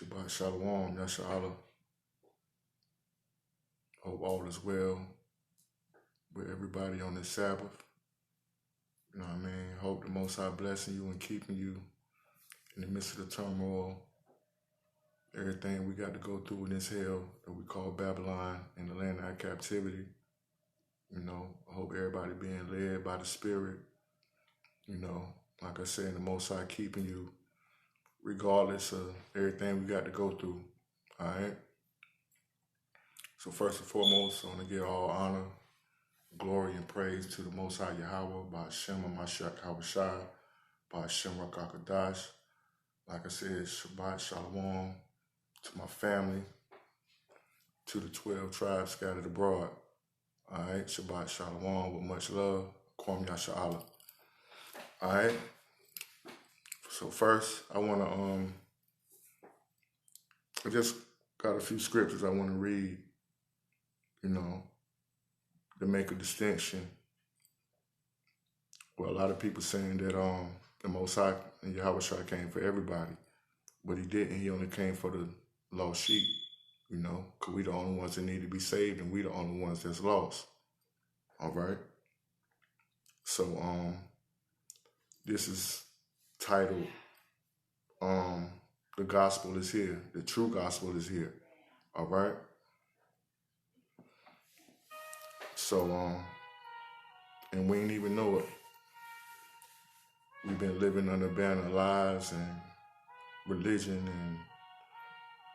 Shabbat Shalom, Yashala. Hope all is well with everybody on this Sabbath. You know what I mean? Hope the Most High blessing you and keeping you in the midst of the turmoil. Everything we got to go through in this hell that we call Babylon in the land of our captivity. You know, I hope everybody being led by the Spirit. You know, like I said, the Most High keeping you regardless of everything we got to go through. All right? So first and foremost, I want to give all honor, glory, and praise to the Most High Yahweh, by Hashem HaMashiach Habashai, by Hashem Rakakadash. Like I said, Shabbat Shalom to my family, to the 12 tribes scattered abroad. All right, Shabbat Shalom with much love. Kwam Yasha'Allah. All right. So first, I just got a few scriptures I want to read, you know, to make a distinction. Well, a lot of people saying that the Most High and Yahweh Shai came for everybody, but he didn't. He only came for the lost sheep, you know, because we the only ones that need to be saved, and we the only ones that's lost. All right. So this is titled The Gospel is Here. The True Gospel is Here. All right. So and we ain't even know it. We've been living under abandoned lives and religion, and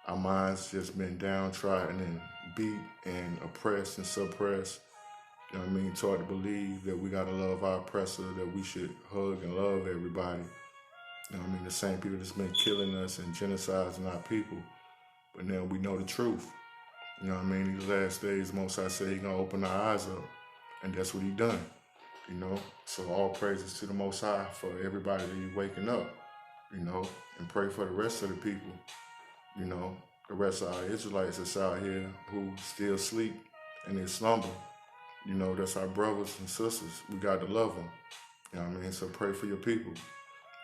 our minds just been downtrodden and beat and oppressed and suppressed. You know what I mean? Taught to believe that we gotta love our oppressor, that we should hug and love everybody. You know what I mean? The same people that's been killing us and genociding our people. But now we know the truth. You know what I mean? These last days, Most High said he gonna open our eyes up. And that's what he done. You know? So all praises to the Most High for everybody that you waking up. You know? And pray for the rest of the people. You know? The rest of our Israelites that's out here who still sleep in their slumber. You know, that's our brothers and sisters. We got to love them. You know what I mean? So pray for your people.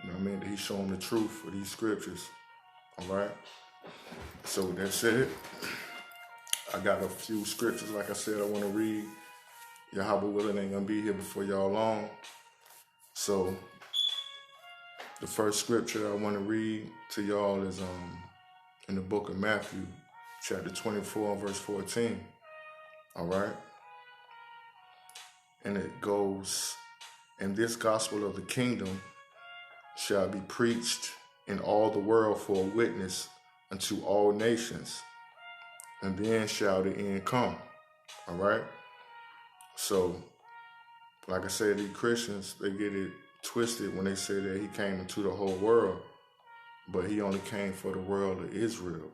You know what I mean? That he show them the truth of these scriptures. All right? So with that said, I got a few scriptures, like I said, I want to read. Yahweh willing ain't going to be here before y'all long. So the first scripture I want to read to y'all is in the book of Matthew, chapter 24, verse 14. All right? And it goes, "And this gospel of the kingdom shall be preached in all the world for a witness unto all nations, and then shall the end come." All right? So, like I said, these Christians, they get it twisted when they say that he came into the whole world, but he only came for the world of Israel.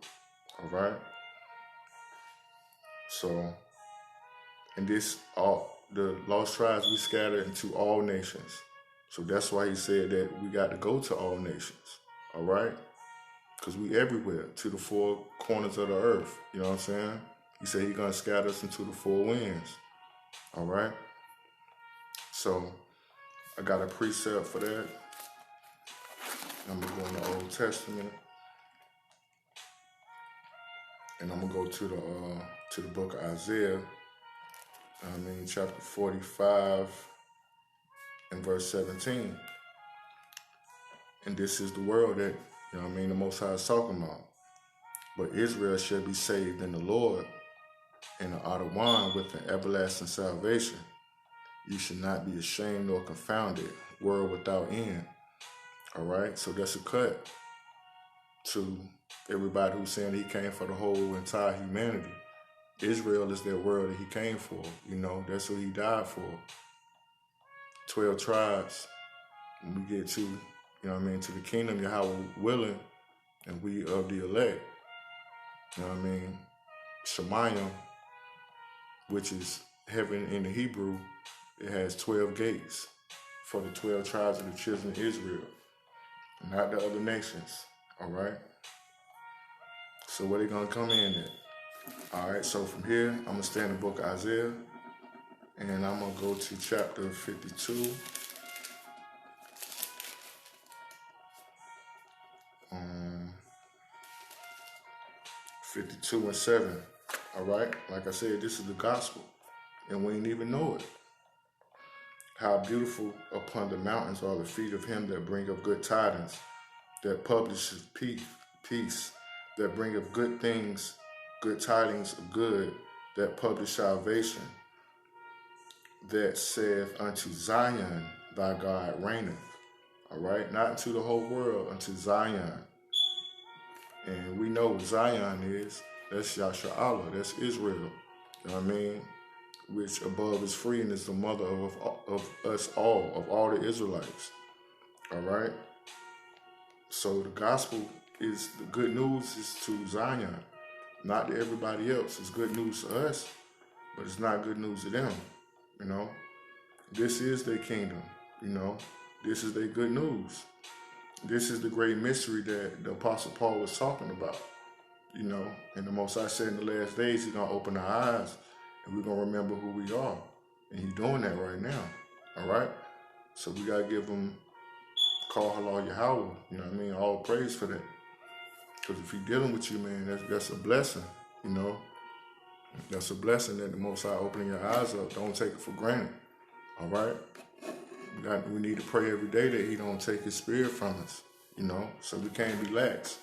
All right? So, and this, all the lost tribes, we scattered into all nations. So that's why he said that we got to go to all nations. All right? Because we everywhere, to the four corners of the earth. You know what I'm saying? He said he's going to scatter us into the four winds. All right? So I got a precept for that. I'm going to go in the Old Testament. And I'm going to go to the book of Isaiah. Chapter 45 and verse 17. And this is the world that, you know what I mean, the Most High is talking about. "But Israel shall be saved in the Lord, and the outer wine with an everlasting salvation. You should not be ashamed nor confounded, world without end." All right? So that's a cut to everybody who's saying he came for the whole entire humanity. Israel is that world that he came for. You know, that's what he died for. 12 tribes. And we get to, you know what I mean, to the kingdom, Yahweh willing, and we of the elect. You know what I mean? Shemayim, which is heaven in the Hebrew, it has 12 gates for the 12 tribes of the children of Israel, not the other nations. All right? So where they going to come in at? All right, so from here, I'm going to stay in the book of Isaiah, and I'm going to go to chapter 52. 52:7. All right. Like I said, this is the gospel, and we ain't even know it. How beautiful upon the mountains are the feet of him that bringeth good tidings, that publisheth peace, that bringeth good things, good tidings of good, that publish salvation, that saith unto Zion, thy God reigneth. All right, not unto the whole world, unto Zion. And we know what Zion is. That's Yasha'Allah, that's Israel. You know what I mean? Which above is free and is the mother of us all, of all the Israelites. All right? So the gospel is, the good news is to Zion, not to everybody else. It's good news to us, but it's not good news to them. You know? This is their kingdom. You know? This is their good news. This is the great mystery that the Apostle Paul was talking about. You know? And the Most High said in the last days, he's going to open our eyes and we're going to remember who we are. And he's doing that right now. All right? So we got to give him, call halal Yahweh. You know what I mean? All praise for that. Because if he's dealing with you, man, that's a blessing. You know? That's a blessing that the Most High opening your eyes up. Don't take it for granted. All right? We need to pray every day that he don't take his spirit from us. You know? So we can't be lax.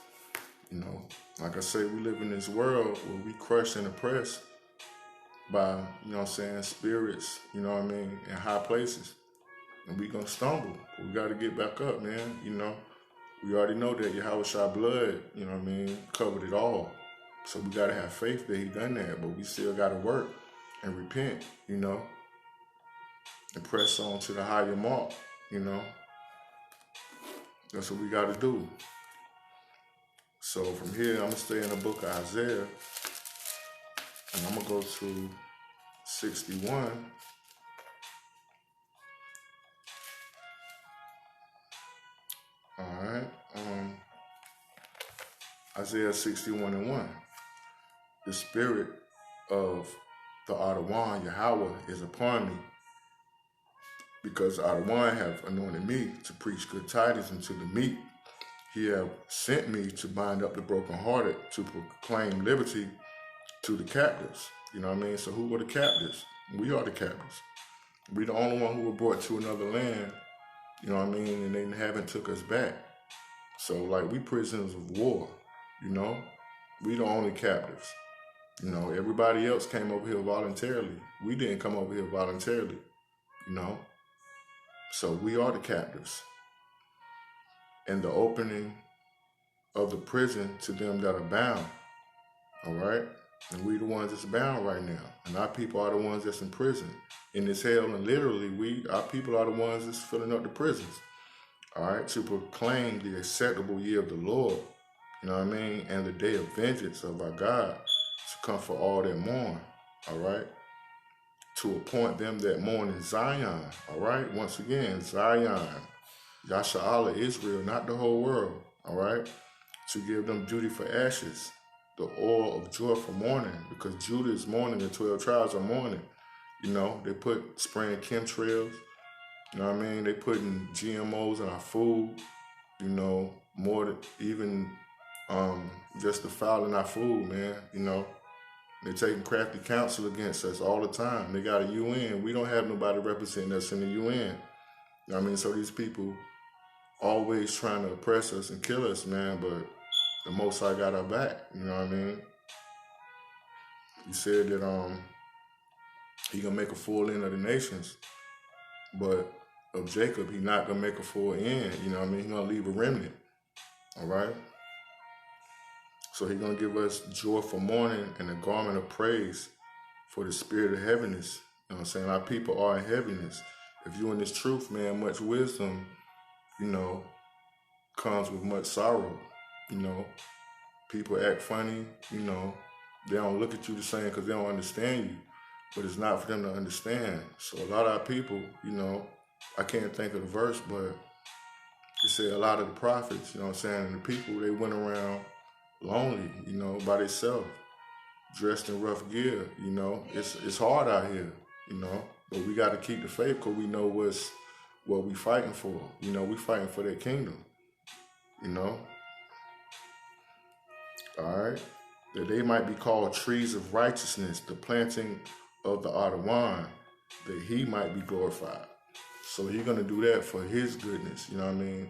You know? Like I say, we live in this world where we crush and oppress by, you know what I'm saying, spirits, you know what I mean, in high places. And we gonna stumble. But we gotta get back up, man. You know, we already know that Yahweh blood, you know what I mean, covered it all. So we gotta have faith that he done that, but we still gotta work and repent, you know, and press on to the higher mark, you know. That's what we gotta do. So from here, I'm gonna stay in the book of Isaiah, and I'm gonna go to 61. All right. Isaiah 61:1. The spirit of the Adawan, Yahweh, is upon me, because Adawan have anointed me to preach good tidings unto the meek. He have sent me to bind up the brokenhearted, to proclaim liberty to the captives. You know what I mean? So who were the captives? We are the captives. We the only one who were brought to another land, you know what I mean, and they haven't took us back. So like we prisoners of war, you know? We the only captives. You know, everybody else came over here voluntarily. We didn't come over here voluntarily, you know? So we are the captives. And the opening of the prison to them that are bound, all right? And we the ones that's bound right now. And our people are the ones that's in prison in this hell. And literally, our people are the ones that's filling up the prisons, all right? To proclaim the acceptable year of the Lord, you know what I mean? And the day of vengeance of our God, to comfort all that mourn, all right? To appoint them that mourn in Zion, all right? Once again, Zion, Yasha'Allah, Israel, not the whole world, all right? To give them duty for ashes, the oil of joy for mourning, because Judah is mourning, the 12 tribes are mourning. You know, they put spraying chemtrails, you know what I mean? They putting GMOs in our food, you know, more than even just defiling our food, man, you know. They're taking crafty counsel against us all the time. They got a UN. We don't have nobody representing us in the UN. You know what I mean? So these people always trying to oppress us and kill us, man, but the Most High got our back, you know what I mean? He said that he gonna make a full end of the nations, but of Jacob, he not gonna make a full end, you know what I mean? He gonna leave a remnant, all right? So he gonna give us joy for mourning and a garment of praise for the spirit of heaviness. You know what I'm saying? Our people are in heaviness. If you in this truth, man, much wisdom, you know, comes with much sorrow. You know, people act funny, you know, they don't look at you the same because they don't understand you, but it's not for them to understand. So a lot of our people, you know, I can't think of the verse, but it said a lot of the prophets, you know what I'm saying, and the people, they went around lonely, you know, by themselves, dressed in rough gear, you know. It's hard out here, you know, but we got to keep the faith because we know what we fighting for. You know, we fighting for that kingdom, you know. All right. that they might be called trees of righteousness, the planting of the Adawan, that he might be glorified. So he's going to do that for his goodness, you know what I mean?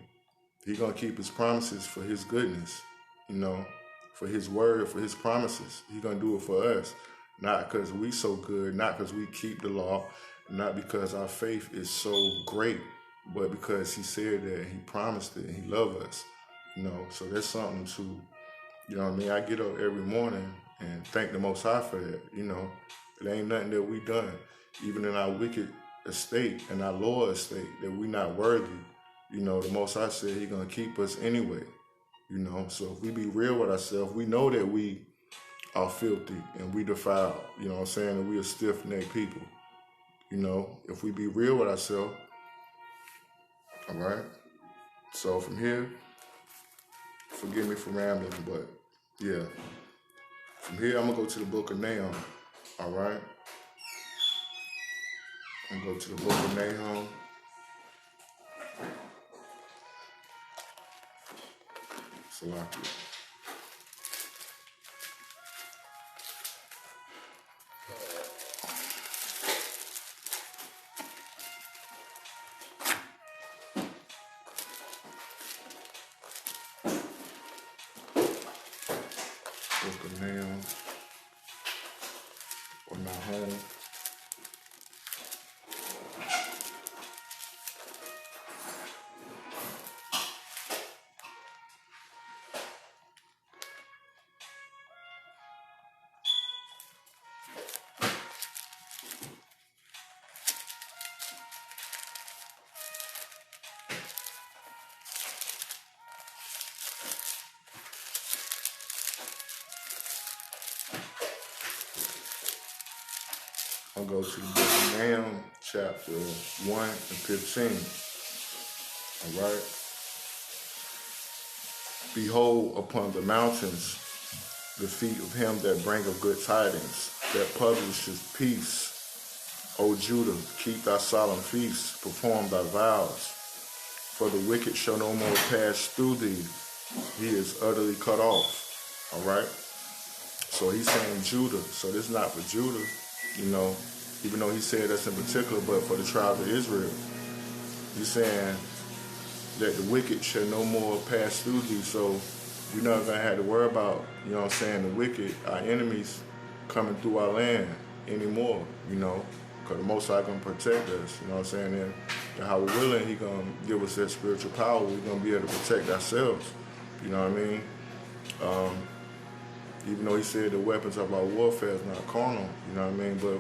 He's going to keep his promises for his goodness, you know, for his word, for his promises. He's going to do it for us, not because we so good, not because we keep the law, not because our faith is so great, but because he said that and he promised it and he loved us, you know. So that's something to, you know what I mean? I get up every morning and thank the Most High for that, you know. It ain't nothing that we done, even in our wicked estate and our lower estate, that we not worthy. You know, the Most High said he going to keep us anyway, you know. So if we be real with ourselves, we know that we are filthy and we defiled, you know what I'm saying, and we are stiff-necked people. You know, if we be real with ourselves, all right? So from here, forgive me for rambling, but yeah. From here, I'm going to go to the book of Nahum, all right? I'm going to go to the book of Nahum. Salakia. Book of Nahum, or Nahum. I'll go to the book of Nahum, chapter 1 and 15. All right. Behold upon the mountains the feet of him that bringeth good tidings, that publisheth peace. O Judah, keep thy solemn feasts, perform thy vows. For the wicked shall no more pass through thee. He is utterly cut off. All right. So he's saying Judah. So this is not for Judah, you know, even though he said that's in particular, but for the tribe of Israel. He's saying that the wicked shall no more pass through thee. So we're not going to have to worry about, you know what I'm saying, the wicked, our enemies, coming through our land anymore, you know, because the Most High going to protect us, you know what I'm saying? And how we're willing, he going to give us that spiritual power. We're going to be able to protect ourselves, you know what I mean? Even though he said the weapons of our warfare is not carnal, you know what I mean? But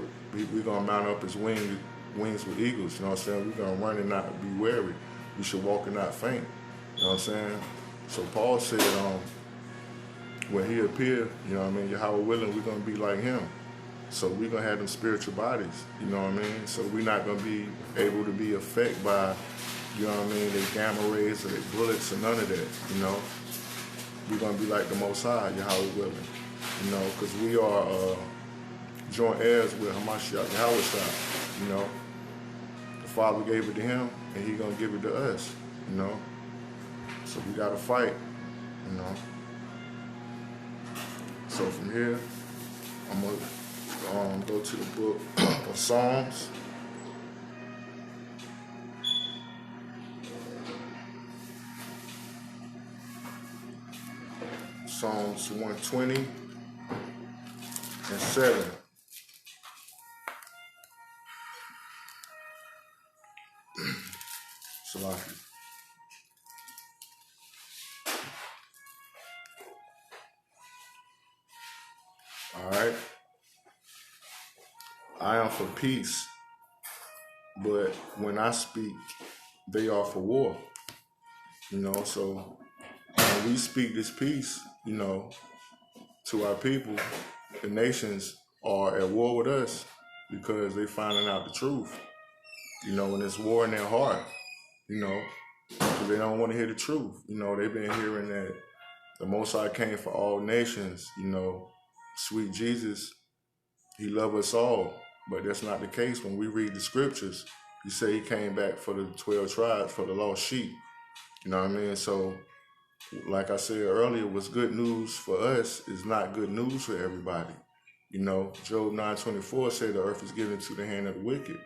we're going to mount up as wings with eagles, you know what I'm saying? We're going to run and not be weary. We should walk and not faint, you know what I'm saying? So Paul said when he appeared, you know what I mean, Yahweh willing, we're going to be like him. So we're going to have them spiritual bodies, you know what I mean? So we're not going to be able to be affected by, you know what I mean, the gamma rays or the bullets or none of that, you know? We're going to be like the Most High, Yahweh willing, you know, because we are joint heirs with Hamashiach, Yahweh Shai, you know. The Father gave it to him, and he's going to give it to us, you know. So we got to fight, you know. So from here, I'm going to go to the book of Psalms. Psalms 120 and 7. Salaki. All right. I am for peace, but when I speak, they are for war. You know, so when we speak this peace, you know, to our people, the nations are at war with us because they finding out the truth. You know, when it's war in their heart, you know, because they don't want to hear the truth. You know, they've been hearing that the Most High came for all nations, you know, sweet Jesus, he loved us all. But that's not the case when we read the scriptures. He said he came back for the 12 tribes, for the lost sheep. You know what I mean? So Like I said earlier, what's good news for us is not good news for everybody. You know, Job 9:24 said the earth is given to the hand of the wicked.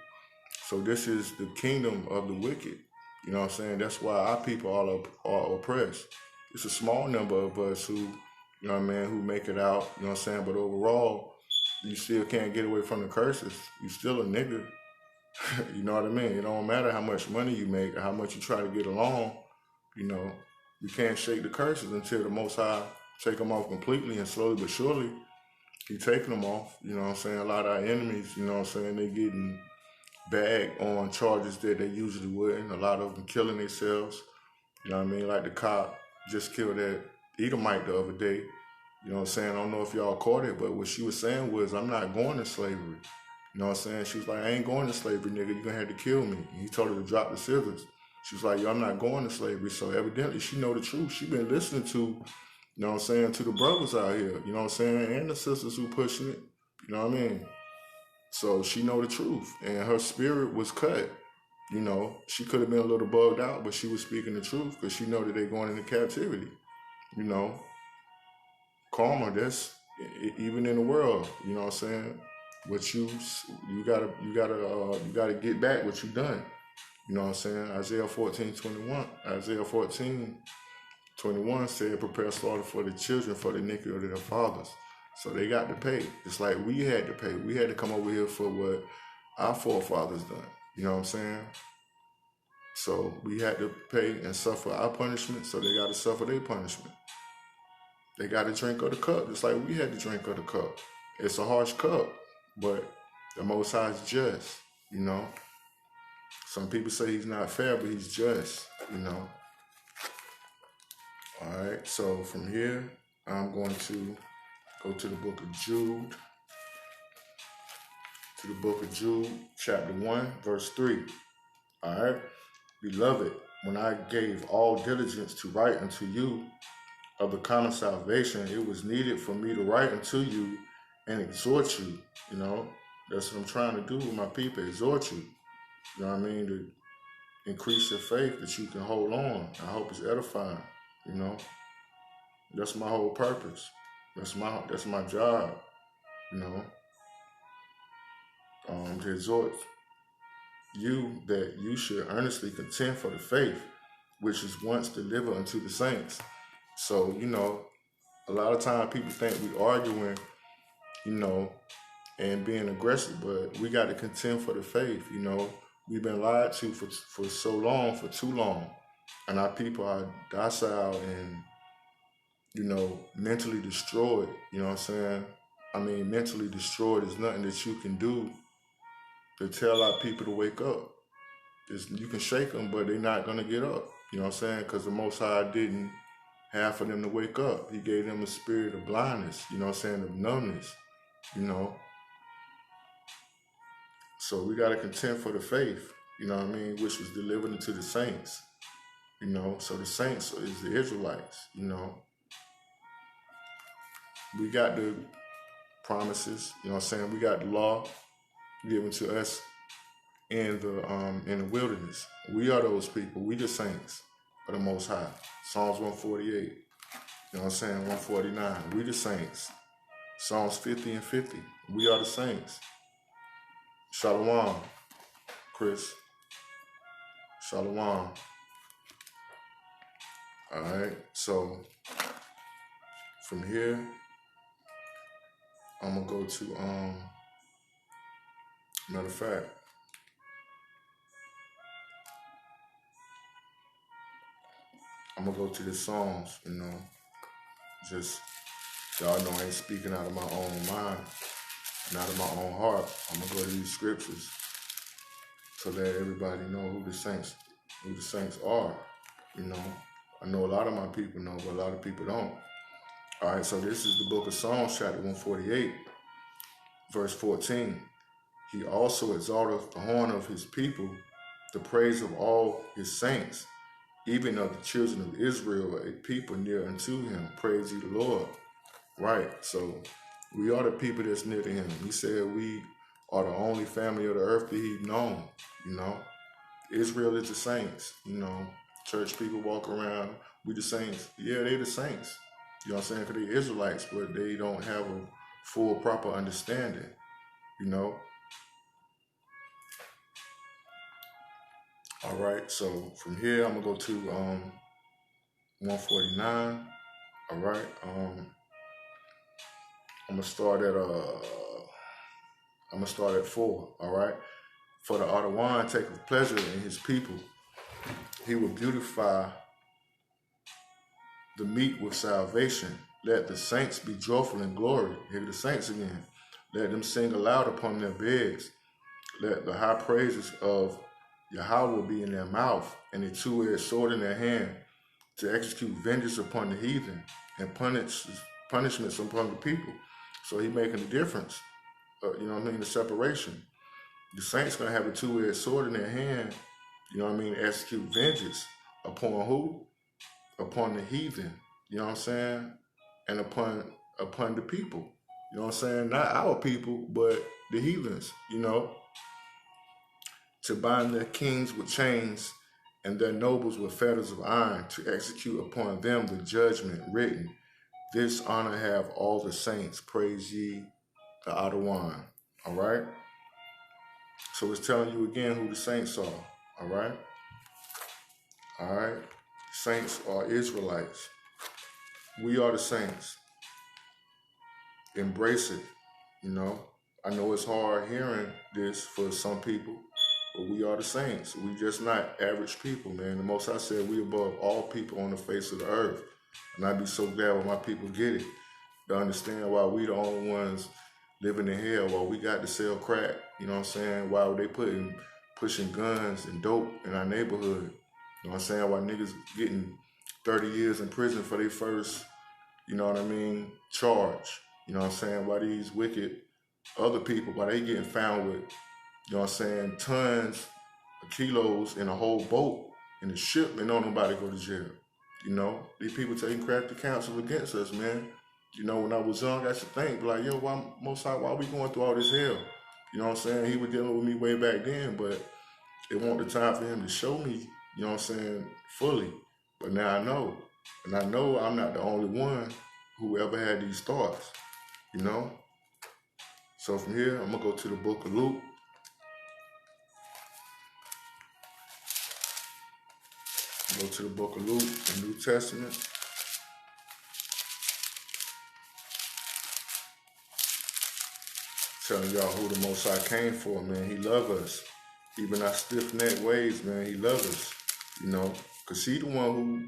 So this is the kingdom of the wicked. You know what I'm saying? That's why our people are oppressed. It's a small number of us who, you know what I mean, who make it out, you know what I'm saying? But overall, you still can't get away from the curses. You still a nigga. You know what I mean? It don't matter how much money you make or how much you try to get along, you know, you can't shake the curses until the Most High take them off completely, and slowly but surely, he taking them off. You know what I'm saying? A lot of our enemies, you know what I'm saying, they getting bagged on charges that they usually wouldn't. A lot of them killing themselves. You know what I mean? Like the cop just killed that Edomite the other day. You know what I'm saying? I don't know if y'all caught it, but what she was saying was, I'm not going to slavery. You know what I'm saying? She was like, I ain't going to slavery, nigga. You're going to have to kill me. And he told her to drop the scissors. She was like, yo, I'm not going to slavery. So evidently she know the truth. She been listening to, you know what I'm saying, to the brothers out here, you know what I'm saying, and the sisters who pushing it. You know what I mean? So she know the truth. And her spirit was cut. You know, she could have been a little bugged out, but she was speaking the truth because she know that they going into captivity. You know, karma, that's even in the world, you know what I'm saying? What you gotta get back what you done. You know what I'm saying? Isaiah 14:21 said, prepare slaughter for the children for the iniquity of their fathers. So they got to pay. It's like we had to pay. We had to come over here for what our forefathers done. You know what I'm saying? So we had to pay and suffer our punishment, so they got to suffer their punishment. They got to drink of the cup, just like we had to drink of the cup. It's a harsh cup, but the Most High is just, you know. Some people say he's not fair, but he's just, you know. All right, so from here, I'm going to go to the book of Jude. To the book of Jude, chapter 1, verse 3. All right. Beloved, when I gave all diligence to write unto you of the common salvation, it was needed for me to write unto you and exhort you. You know, that's what I'm trying to do with my people, exhort you. You know what I mean? To increase your faith that you can hold on. I hope it's edifying, you know. That's my whole purpose. That's my job, you know. To exhort you that you should earnestly contend for the faith which is once delivered unto the saints. So, you know, a lot of times people think we arguing, you know, and being aggressive, but we got to contend for the faith, you know. We've been lied to for so long, for too long. And our people are docile and, you know, mentally destroyed, you know what I'm saying? I mean, mentally destroyed is nothing that you can do to tell our people to wake up. You can shake them, but they're not going to get up. You know what I'm saying? Because the Most High didn't have for them to wake up. He gave them a spirit of blindness, you know what I'm saying, of numbness, you know. So we got to contend for the faith, you know what I mean, which was delivered into the saints, you know. So the saints is the Israelites, you know. We got the promises, you know what I'm saying. We got the law given to us in the wilderness. We are those people. We the saints of the Most High. Psalms 148. You know what I'm saying? 149. We the saints. Psalms 50 and 50. We are the saints. Shalom, Chris. Shalom. All right. So from here, I'm gonna go to matter of fact. I'm gonna go to the Psalms, you know. Just y'all know I ain't speaking out of my own mind, not of my own heart. I'm gonna go to these scriptures to let everybody know who the saints are. You know, I know a lot of my people know, but a lot of people don't. All right, so this is the book of Psalms, chapter 148, verse 14. He also exalteth the horn of his people, the praise of all his saints, even of the children of Israel, a people near unto him. Praise ye the Lord. Right, so we are the people that's near to him. He said we are the only family of the earth that he's known, you know. Israel is the saints, you know. Church people walk around We the saints. Yeah, they the saints. You know what I'm saying? Because they Israelites, but they don't have a full, proper understanding. You know? All right, so from here, I'm going to go to 149. All right. I'm going to start at 4. All right. For the Adawan taketh pleasure in his people. He will beautify the meek with salvation. Let the saints be joyful in glory. Here are the saints again. Let them sing aloud upon their beds. Let the high praises of Yahweh be in their mouth, and a two-edged sword in their hand, to execute vengeance upon the heathen and punishments upon the people. So he making a difference. You know what I mean? The separation. The saints going to have a two-edged sword in their hand, you know what I mean, execute vengeance upon who? Upon the heathen, you know what I'm saying? And upon the people, you know what I'm saying? Not our people, but the heathens, you know? To bind their kings with chains and their nobles with fetters of iron, to execute upon them the judgment written. This honor have all the saints. Praise ye the Adawan. All right? So it's telling you again who the saints are. All right? All right? Saints are Israelites. We are the saints. Embrace it, you know? I know it's hard hearing this for some people, but we are the saints. We just not average people, man. The Most High said we above all people on the face of the earth. And I'd be so glad when my people get it, to understand why we the only ones living in hell, while we got to sell crack, you know what I'm saying? Why they pushing guns and dope in our neighborhood, you know what I'm saying? Why niggas getting 30 years in prison for their first, you know what I mean, charge. You know what I'm saying? Why these wicked other people, why they getting found with, you know what I'm saying, tons of kilos in a whole boat in a ship and don't nobody go to jail. You know, these people taking crafty counsel against us, man. You know, when I was young, I used to think, like, yo, why we going through all this hell? You know what I'm saying? He was dealing with me way back then, but it wasn't the time for him to show me, you know what I'm saying, fully. But now I know. And I know I'm not the only one who ever had these thoughts, you know? So from here, I'm going to go to the book of Luke. Go to the book of Luke, the New Testament. Telling y'all who the Most High came for, man. He love us. Even our stiff-necked ways, man, he love us, you know? Because he the one who,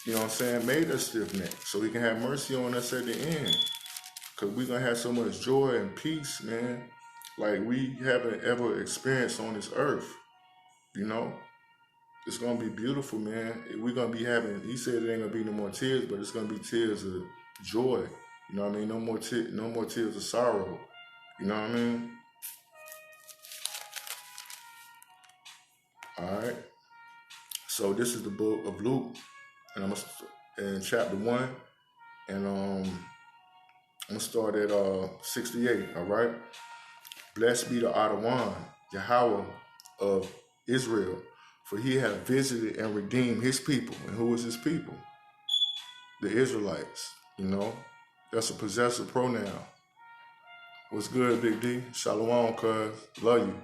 you know what I'm saying, made us stiff-necked, so he can have mercy on us at the end. Because we're going to have so much joy and peace, man, like we haven't ever experienced on this earth, you know? It's going to be beautiful, man. We're going to be having, he said it ain't going to be no more tears, but it's going to be tears of joy. You know what I mean? No more tears of sorrow. You know what I mean? All right. So this is the book of Luke, and I'm in chapter 1, and I'm gonna start at 68. All right. Blessed be the Adawan, Yahweh of Israel, for he hath visited and redeemed his people. And who is his people? The Israelites. You know, that's a possessive pronoun. What's good, Big D? Shalom, cuz. Love you.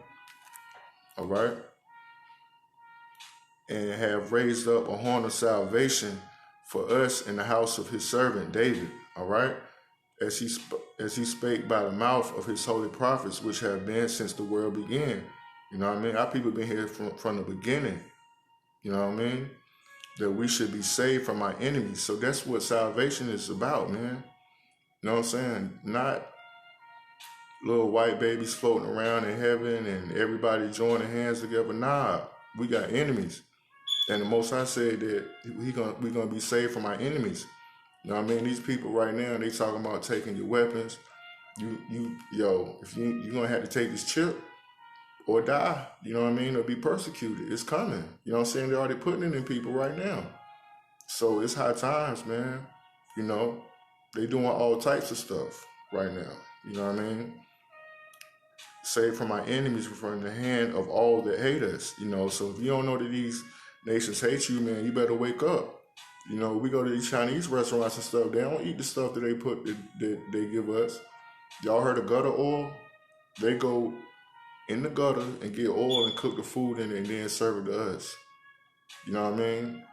All right. And have raised up a horn of salvation for us in the house of his servant David. All right. As he spake by the mouth of his holy prophets, which have been since the world began. You know what I mean? Our people been here from the beginning. You know what I mean? That we should be saved from our enemies. So that's what salvation is about, man. You know what I'm saying? Not little white babies floating around in heaven and everybody joining hands together. Nah, we got enemies. And the Most High said that we're gonna be saved from our enemies. You know what I mean? These people right now, they talking about taking your weapons. If you're gonna have to take this chip or die, you know what I mean? Or be persecuted. It's coming. You know what I'm saying? They're already putting it in people right now. So it's high times, man. You know, they doing all types of stuff right now. You know what I mean? Saved from our enemies from the hand of all that hate us. You know, so if you don't know that these nations hate you, man, you better wake up. You know, we go to these Chinese restaurants and stuff. They don't eat the stuff that that they give us. Y'all heard of gutter oil? They go in the gutter and get oil and cook the food in it and then serve it to us. You know what I mean?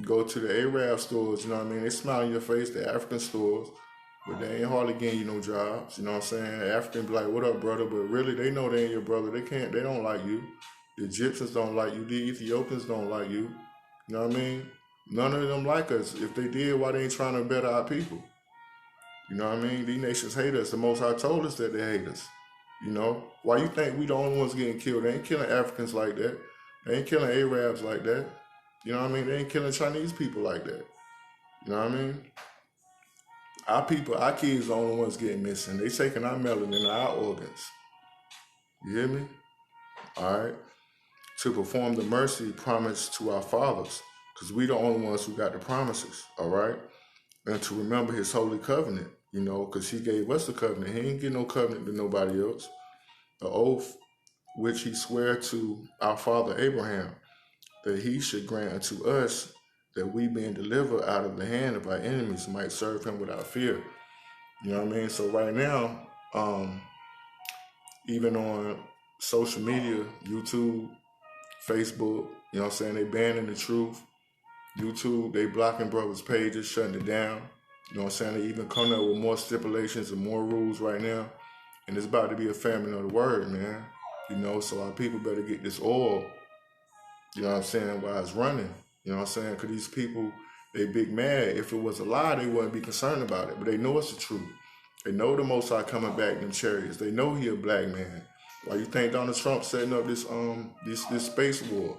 Go to the Arab stores, you know what I mean? They smile in your face, the African stores, but they ain't hardly getting you no jobs. You know what I'm saying? The African be like, what up, brother? But really, they know they ain't your brother. They don't like you. The Egyptians don't like you. The Ethiopians don't like you. You know what I mean? None of them like us. If they did, why they ain't trying to better our people? You know what I mean? These nations hate us. The Most High told us that they hate us. You know? Why you think we the only ones getting killed? They ain't killing Africans like that. They ain't killing Arabs like that. You know what I mean? They ain't killing Chinese people like that. You know what I mean? Our people, our kids, the only ones getting missing. They taking our melanin and our organs. You hear me? All right. To perform the mercy promised to our fathers, because we the only ones who got the promises. All right. And to remember his holy covenant, you know, because he gave us the covenant. He ain't give no covenant to nobody else. The oath which he swore to our father Abraham, that he should grant unto us that we being delivered out of the hand of our enemies might serve him without fear. You know what I mean? So right now, even on social media, YouTube, Facebook, you know what I'm saying, they banning the truth. YouTube, they blocking brothers' pages, shutting it down. You know what I'm saying? They even coming up with more stipulations and more rules right now. And it's about to be a famine of the word, man. You know, so our people better get this oil, you know what I'm saying, while it's running. You know what I'm saying? Because these people, they big mad. If it was a lie, they wouldn't be concerned about it. But they know it's the truth. They know the Most High coming back in them chariots. They know he a black man. Why you think Donald Trump setting up this space war?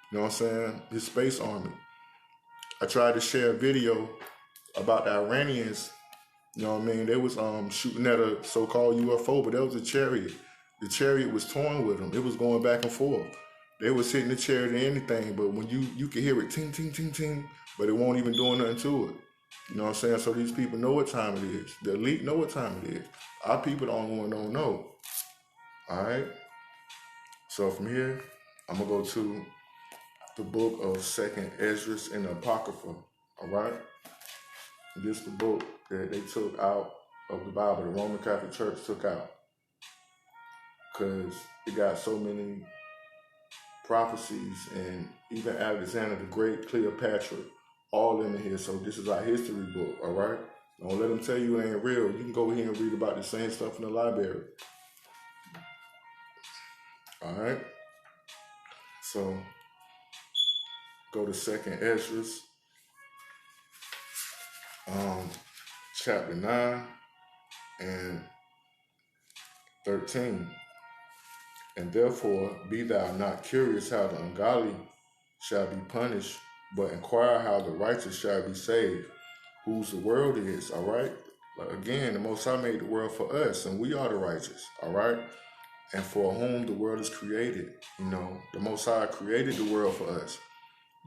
You know what I'm saying? His space army. I tried to share a video about the Iranians. You know what I mean? They was shooting at a so-called UFO, but that was a chariot. The chariot was toying with them. It was going back and forth. They was hitting the chariot and anything, but when you could hear it ting, ting, ting, ting, but it won't even doing nothing to it. You know what I'm saying? So these people know what time it is. The elite know what time it is. Our people, the only one don't know. All right? So from here, I'm going to go to the book of 2nd Esdras and the Apocrypha. All right? This is the book that they took out of the Bible, the Roman Catholic Church took out. Because it got so many prophecies, and even Alexander the Great, Cleopatra, all in here. So this is our history book, all right? Don't let them tell you it ain't real. You can go here and read about the same stuff in the library. All right? So go to 2nd Esdras, chapter 9 and 13. And therefore be thou not curious how the ungodly shall be punished, but inquire how the righteous shall be saved, whose the world is, all right? Again, the Most High made the world for us, and we are the righteous, all right? And for whom the world is created. You know, the Most High created the world for us,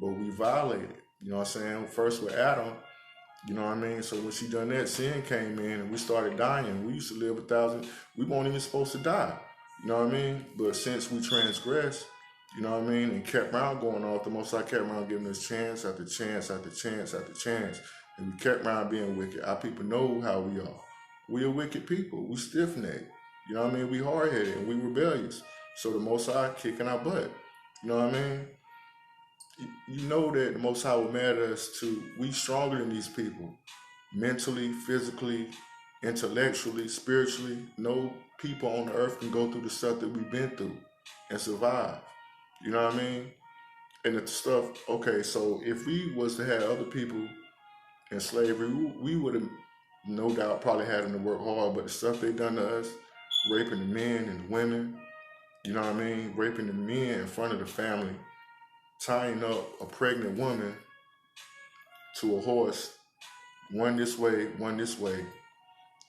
but we violated, you know what I'm saying? First with Adam, you know what I mean? So when she done that, sin came in and we started dying. We used to live 1,000, we weren't even supposed to die. You know what I mean? But since we transgressed, you know what I mean, and kept around going off, the Most High kept around giving us chance after chance after chance after chance. And we kept around being wicked. Our people know how we are. We are wicked people. We stiff-necked. You know what I mean? We hard-headed and we rebellious. So the Most High kicking our butt. You know what I mean? You know that the Most High will mad at us to, we stronger than these people. Mentally, physically, intellectually, spiritually. No people on the earth can go through the stuff that we've been through and survive. You know what I mean? And the stuff, okay, so if we was to have other people in slavery, we would have no doubt probably had them to work hard, but the stuff they done to us, raping the men and the women, you know what I mean? Raping the men in front of the family, tying up a pregnant woman to a horse, one this way,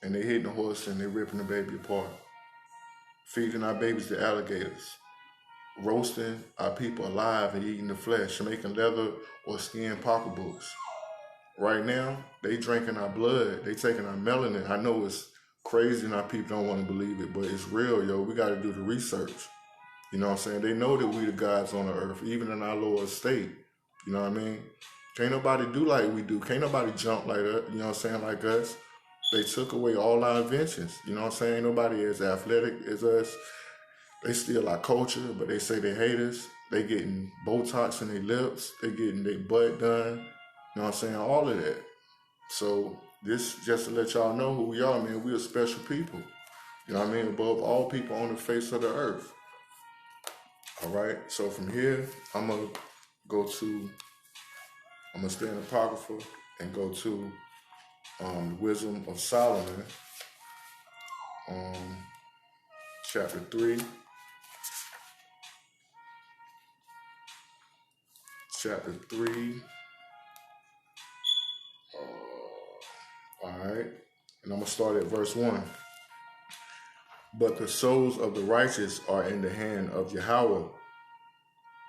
and they hitting the horse and they ripping the baby apart, feeding our babies to alligators, roasting our people alive and eating the flesh, making leather or skin pocketbooks. Right now, they drinking our blood, they taking our melanin. I know it's crazy and our people don't want to believe it, but it's real, yo. We got to do the research. You know what I'm saying? They know that we the gods on the earth, even in our lower state. You know what I mean? Can't nobody do like we do. Can't nobody jump like us, you know what I'm saying, like us. They took away all our inventions. You know what I'm saying? Ain't nobody as athletic as us. They steal our culture, but they say they hate us. They getting Botox in their lips. They getting their butt done. You know what I'm saying? All of that. So this just to let y'all know who we are, man. We are special people. You know what I mean? Above all people on the face of the earth. All right. So from here, I'm gonna stay in the Apocrypha and go to the Wisdom of Solomon, chapter 3. Chapter 3. All right. And I'm going to start at verse 1. But the souls of the righteous are in the hand of Yahweh,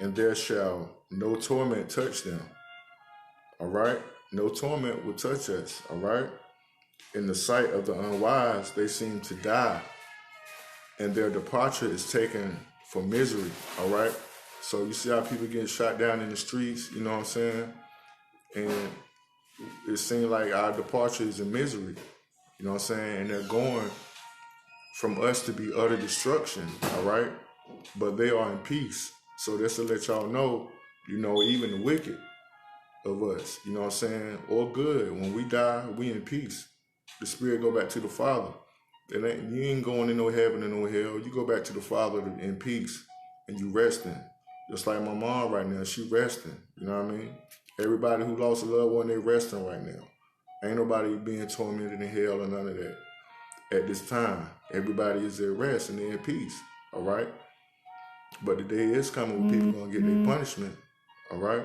and there shall no torment touch them. All right? No torment will touch us. All right? In the sight of the unwise, they seem to die, and their departure is taken for misery. All right? So you see how people get shot down in the streets, you know what I'm saying? And it seems like our departure is in misery, you know what I'm saying? And they're going from us to be utter destruction, all right? But they are in peace. So that's to let y'all know, you know, even the wicked of us, you know what I'm saying, or good, when we die, we in peace. The spirit go back to the Father. You ain't going in no heaven or no hell. You go back to the Father in peace, and you resting. Just like my mom right now, she resting. You know what I mean? Everybody who lost a loved one, they resting right now. Ain't nobody being tormented in hell or none of that. At this time, everybody is at rest and they're in peace. All right? But the day is coming when people gonna get their punishment. All right?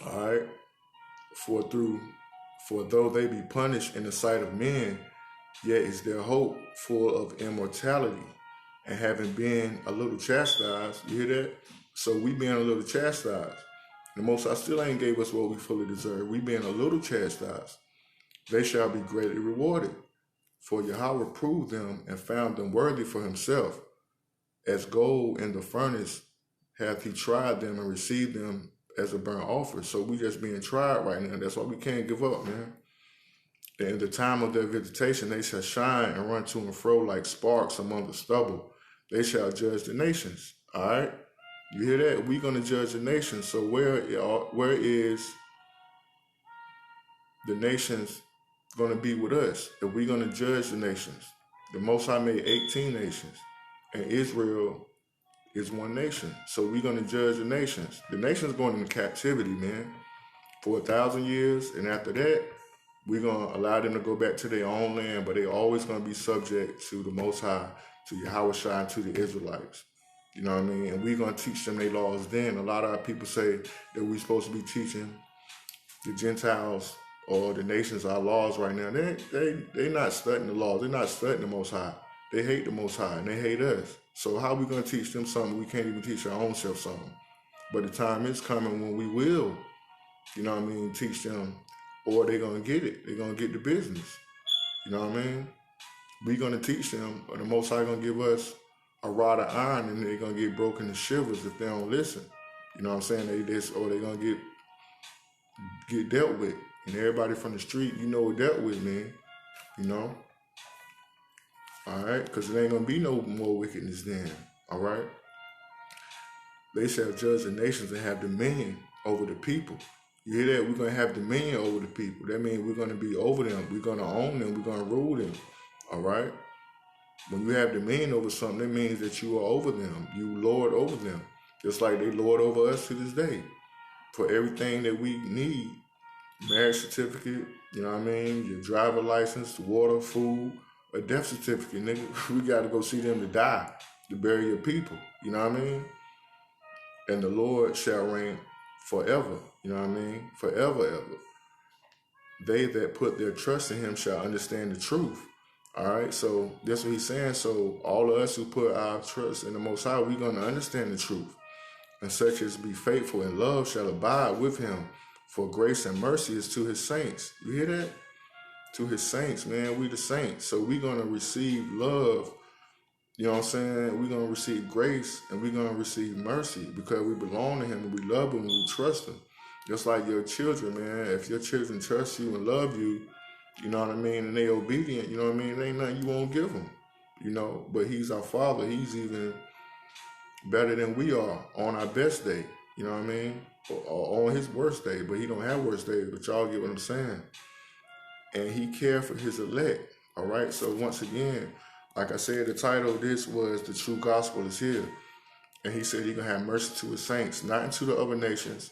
All right? For though they be punished in the sight of men, yet is their hope full of immortality. And having been a little chastised, you hear that? So we being a little chastised. The Most High still ain't gave us what we fully deserve. We being a little chastised. They shall be greatly rewarded. For Yahweh proved them and found them worthy for himself. As gold in the furnace hath he tried them and received them as a burnt offer. So we just being tried right now. That's why we can't give up, man. And in the time of their visitation, they shall shine and run to and fro like sparks among the stubble. They shall judge the nations. All right? You hear that? We're going to judge the nations. So where is the nations going to be with us if we're going to judge the nations? The Most High made 18 nations, and Israel is one nation. So we're going to judge the nations. The nations going into captivity, man, for 1,000 years, and after that, we're going to allow them to go back to their own land, but they're always going to be subject to the Most High, to Yahweh Shai, and to the Israelites. You know what I mean? And we're going to teach them their laws then. A lot of our people say that we're supposed to be teaching the Gentiles or the nations our laws right now. They not studying the laws. They're not studying the Most High. They hate the Most High, and they hate us. So how are we going to teach them something we can't even teach our own self something? But the time is coming when we will, you know what I mean, teach them, or they're going to get it. They're going to get the business. You know what I mean? We're going to teach them, or the Most High going to give us a rod of iron, and they're going to get broken to shivers if they don't listen. You know what I'm saying? They're going to get dealt with. And everybody from the street, you know what dealt with, man. You know? All right? Because there ain't going to be no more wickedness then. All right? They shall judge the nations and have dominion over the people. You hear that? We're going to have dominion over the people. That means we're going to be over them. We're going to own them. We're going to rule them. All right? When you have dominion over something, that means that you are over them. You lord over them. Just like they lord over us to this day. For everything that we need, marriage certificate, you know what I mean, your driver license, water, food, a death certificate, nigga. We got to go see them to die, to bury your people. You know what I mean? And the Lord shall reign forever. You know what I mean? Forever, ever. They that put their trust in him shall understand the truth. All right, so that's what he's saying. So all of us who put our trust in the Most High, we're going to understand the truth. And such as be faithful in love shall abide with him. For grace and mercy is to his saints. You hear that? To his saints, man. We the saints. So we're going to receive love. You know what I'm saying? We're going to receive grace and we're going to receive mercy because we belong to him and we love him and we trust him. Just like your children, man. If your children trust you and love you, you know what I mean, and they obedient, you know what I mean, there ain't nothing you won't give them, you know. But he's our father. He's even better than we are on our best day, you know what I mean, or on his worst day. But he don't have worst days, but y'all get what I'm saying. And he cared for his elect, all right? So once again, like I said, the title of this was The True Gospel is Here. And he said he going to have mercy to his saints, not into the other nations,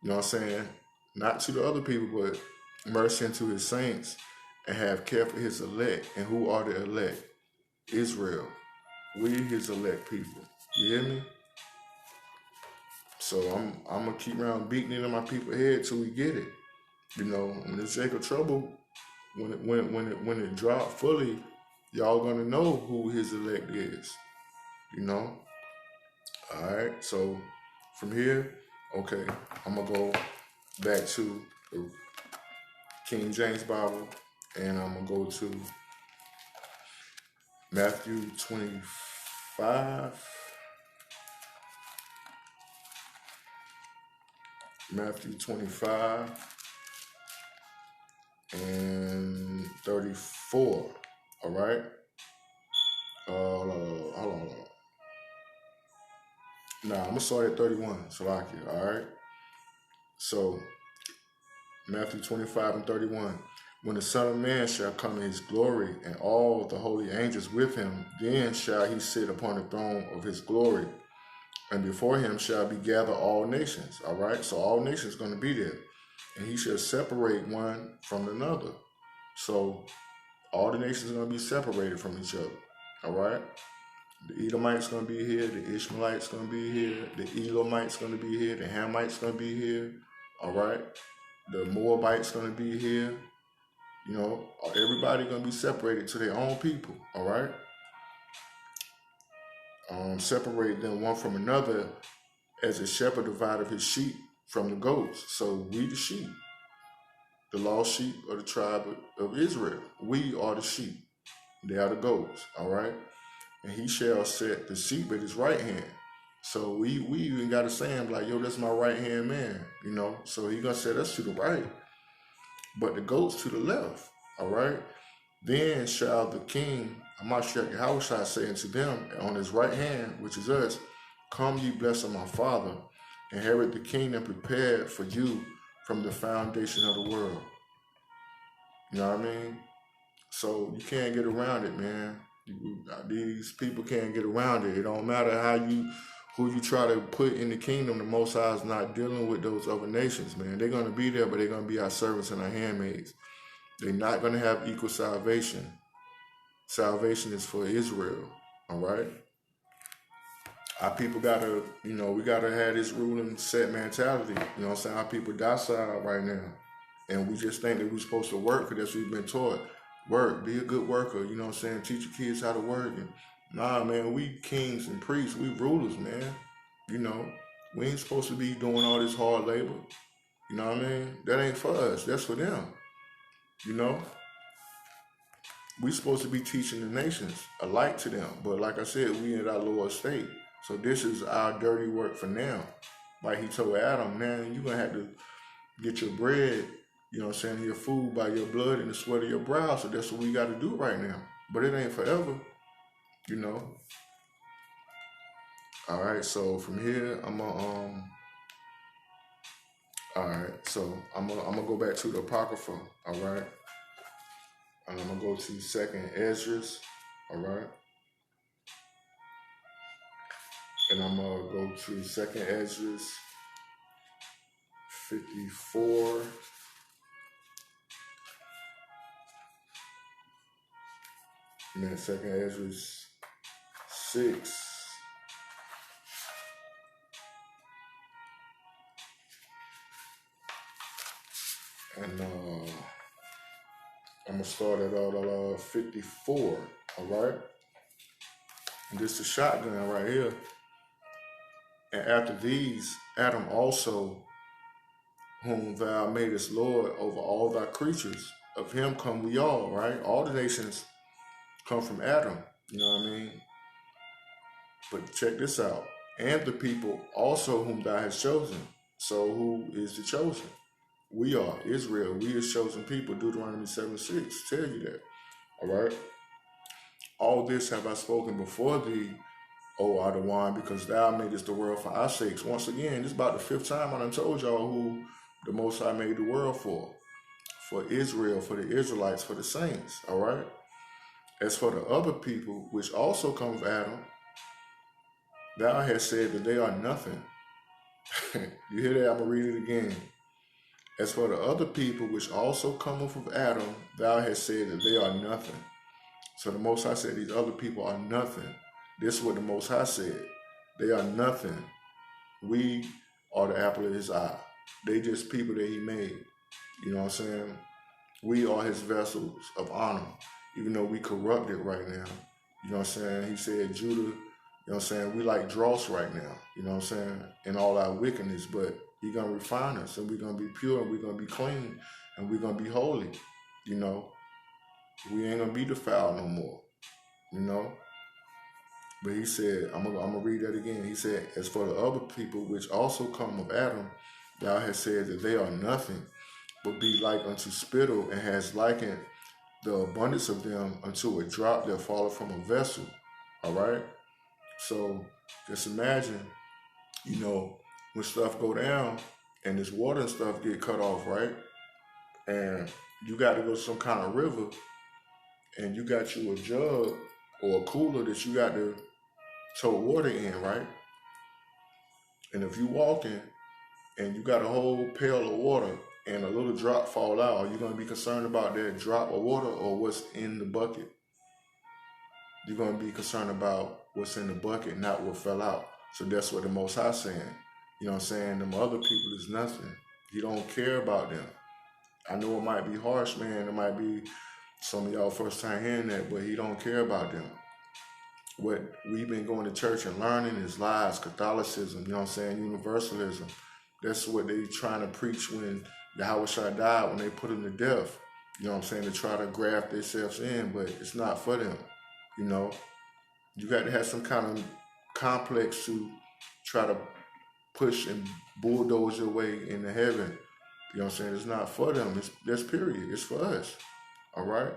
you know what I'm saying? Not to the other people, but mercy unto his saints, and have care for his elect. And who are the elect? Israel. We his elect people. You hear me? So I'm gonna keep around beating it in my people's head till we get it. You know, when it's Jacob trouble, when it drop fully, y'all gonna know who his elect is. You know? Alright, so from here, okay, I'm gonna go back to the King James Bible, and I'm gonna go to Matthew 25. Matthew 25 and 34. All right. Hold on. Nah, I'm gonna start at 31. Salakia. All right. So Matthew 25 and 31. When the Son of Man shall come in his glory, and all the holy angels with him, then shall he sit upon the throne of his glory, and before him shall be gathered all nations. All right. So all nations going to be there, and he shall separate one from another. So all the nations are going to be separated from each other. All right. The Edomites going to be here. The Ishmaelites going to be here. The Elamites going to be here. The Hamites going to be here. All right. The Moabites going to be here. You know, everybody going to be separated to their own people. All right. Separate them one from another as a shepherd divided his sheep from the goats. So we the sheep, the lost sheep of the tribe of Israel. We are the sheep. They are the goats. All right. And he shall set the sheep at his right hand. So we even got to say him like, yo, that's my right hand man, you know. So he gonna set us to the right, but the goats to the left. All right. Then shall the king, Hamashiach Yahushua, say unto them on his right hand, which is us, come ye blessed of my father, inherit the kingdom prepared for you from the foundation of the world. You know what I mean? So you can't get around it, man. These people can't get around it. It don't matter who you try to put in the kingdom. The Most High is not dealing with those other nations, man. They're going to be there, but they're going to be our servants and our handmaids. They're not going to have equal salvation. Salvation is for Israel, all right? Our people got to, we got to have this rule and set mentality. You know what I'm saying? Our people docile right now. And we just think that we're supposed to work because that's what we've been taught. Work, be a good worker, you know what I'm saying? Teach your kids how to work. And nah, man, we kings and priests, we rulers, man. You know, we ain't supposed to be doing all this hard labor. You know what I mean? That ain't for us. That's for them. You know? We supposed to be teaching the nations alike to them. But like I said, we in our lower state. So this is our dirty work for now. Like he told Adam, man, you're going to have to get your bread, you know what I'm saying, your food by your blood and the sweat of your brow. So that's what we got to do right now. But it ain't forever, you know. All right, so from here, I'm going to go back to the Apocrypha, all right? And I'm going to go to 2nd Esdras, all right? And I'm going to go to 2nd Esdras 54. And then 2nd Esdras 6. And I'm going to start at 54, all right? And this is a shotgun right here. And after these, Adam also, whom thou madest Lord over all thy creatures, of him come we all, right? All the nations come from Adam, you know what I mean? But check this out. And the people also whom thou hast chosen, So who is the chosen? We are Israel. We is chosen people. Deuteronomy 7:6 tell you that. All right. All this have I spoken before thee, O Adawan, because thou madest the world for our sakes. Once again, this is about the fifth time I done told y'all who the Most High made the world for. For Israel, for the Israelites, for the saints. All right. As for the other people, which also come of Adam, thou hast said that they are nothing. You hear that? I'm going to read it again. As for the other people which also cometh of Adam, thou hast said that they are nothing. So the Most High said these other people are nothing. This is what the Most High said. They are nothing. We are the apple of his eye. They just people that he made. You know what I'm saying? We are his vessels of honor, even though we corrupted right now. You know what I'm saying? He said, Judah, you know what I'm saying? We like dross right now, you know what I'm saying? In all our wickedness, but he's going to refine us, and we're going to be pure, and we're going to be clean, and we're going to be holy, you know? We ain't going to be defiled no more, you know? But he said, I'm gonna read that again. He said, as for the other people which also come of Adam, thou hast said that they are nothing, but be like unto spittle, and has likened the abundance of them unto a drop that falleth from a vessel. All right? So just imagine, you know, when stuff go down and this water and stuff get cut off, right? And you got to go to some kind of river, and you got you a jug or a cooler that you got to tow water in, right? And if you walking and you got a whole pail of water and a little drop fall out, are you going to be concerned about that drop of water or what's in the bucket? You're going to be concerned about what's in the bucket, not what fell out. So that's what the Most High saying. You know what I'm saying? Them other people is nothing. He don't care about them. I know it might be harsh, man. It might be some of y'all first time hearing that, but he don't care about them. What we've been going to church and learning is lies, Catholicism, you know what I'm saying, universalism. That's what they trying to preach when Yahushua died, when they put him to death. You know what I'm saying, to try to graft themselves in, but it's not for them, you know. You got to have some kind of complex to try to push and bulldoze your way into heaven. You know what I'm saying? It's not for them. That's period. It's for us. All right?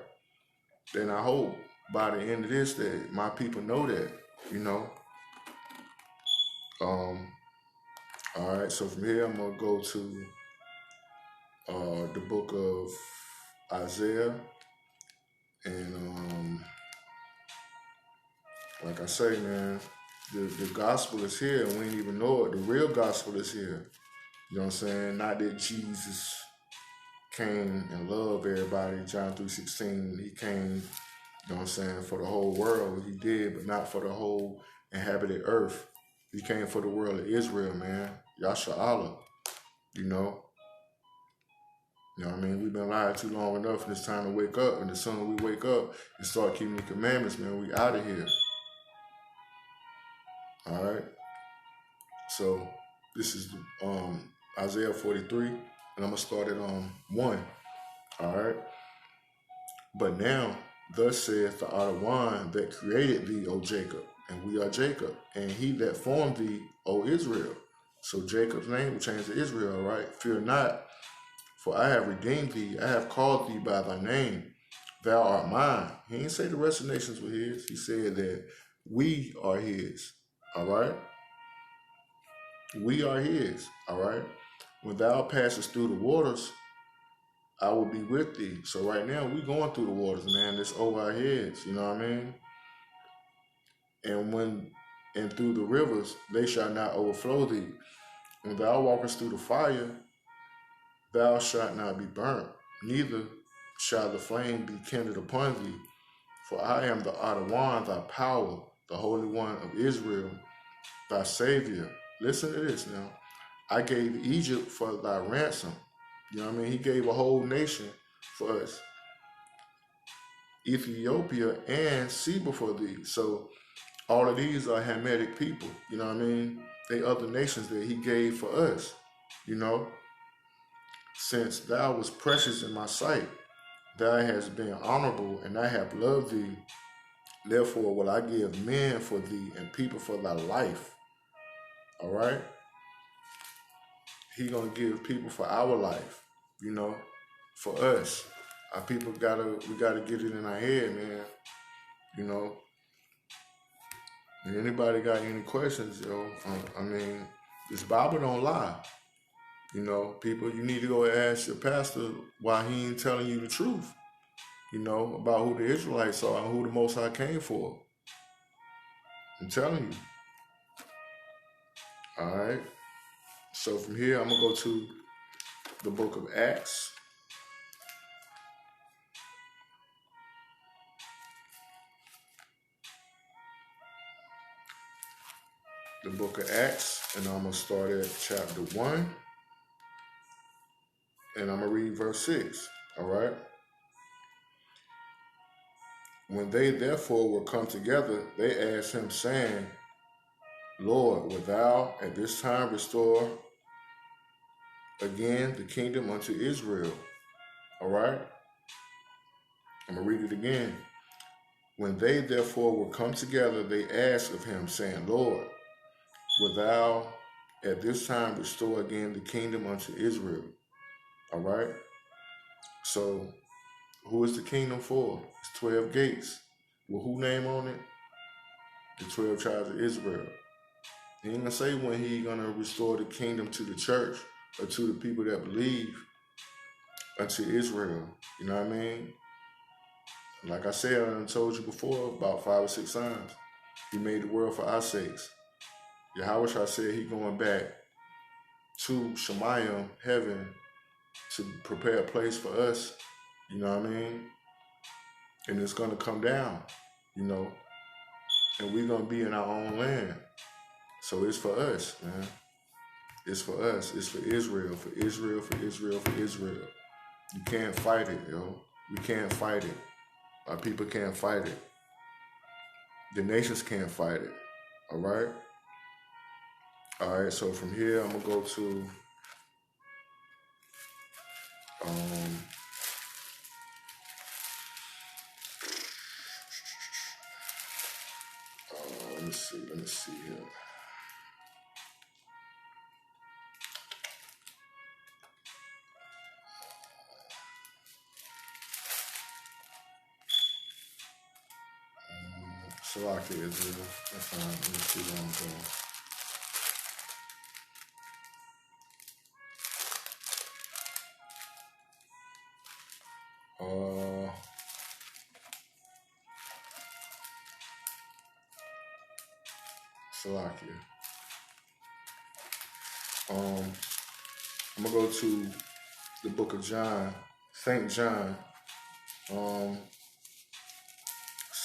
Then I hope by the end of this that my people know that, you know. All right, so from here I'm going to go to the book of Isaiah. And like I say, man, the gospel is here, and we didn't even know it. The real gospel is here. You know what I'm saying? Not that Jesus came and loved everybody, John 3:16. He came, you know what I'm saying, for the whole world. He did, but not for the whole inhabited earth. He came for the world of Israel, man. Yasha Allah, you know. You know what I mean? We've been lied too long enough, and it's time to wake up. And the sooner we wake up and start keeping the commandments, man, we out of here. All right? So this is Isaiah 43, and I'm going to start at 1. All right? But now, thus saith the Adawan that created thee, O Jacob, and we are Jacob, and he that formed thee, O Israel. So Jacob's name will change to Israel, right? Fear not, for I have redeemed thee. I have called thee by thy name. Thou art mine. He didn't say the rest of the nations were his. He said that we are his. All right? We are his. All right? When thou passest through the waters, I will be with thee. So right now, we going through the waters, man. It's over our heads. You know what I mean? And through the rivers, they shall not overflow thee. When thou walkest through the fire, thou shalt not be burnt, neither shall the flame be kindled upon thee. For I am the Adawan, thy power, the Holy One of Israel, thy Savior. Listen to this now. I gave Egypt for thy ransom. You know what I mean? He gave a whole nation for us. Ethiopia and Seba for thee. So all of these are Hamitic people. You know what I mean? They other nations that he gave for us. You know? Since thou was precious in my sight, thou hast been honorable, and I have loved thee. Therefore will I give men for thee and people for thy life. All right? he gonna give people for our life, you know, for us. Our people we gotta get it in our head, man. You know, and anybody got any questions, yo? I mean, this Bible don't lie. You know, people, you need to go ask your pastor why he ain't telling you the truth. You know, about who the Israelites are and who the Most High came for. I'm telling you. All right. So from here, I'm gonna go to the book of Acts. The book of Acts, and I'm gonna start at chapter 1, and I'm gonna read verse 6. All right. When they therefore were come together, they asked him, saying, Lord, wilt thou at this time restore again the kingdom unto Israel? All right. I'm gonna read it again. When they therefore were come together, they asked of him, saying, Lord, wilt thou at this time restore again the kingdom unto Israel? All right. So who is the kingdom for? It's 12 gates. Well, who name on it? The 12 tribes of Israel. He ain't gonna say when he gonna restore the kingdom to the church or to the people that believe unto Israel. You know what I mean? Like I said, I told you before about 5 or 6 times. He made the world for our sakes. Yahweh said he going back to Shemayim, heaven, to prepare a place for us. You know what I mean? And it's gonna come down, you know, and we're gonna be in our own land. So it's for us, man. It's for us. It's for Israel, for Israel, for Israel, for Israel. You can't fight it, yo. We can't fight it. Our people can't fight it. The nations can't fight it. All right? All right, so from here, I'm going to go to let me see here. Salakia Israel. That's fine. Let me see where I'm going. Salakia. I'm gonna go to the book of John, St. John,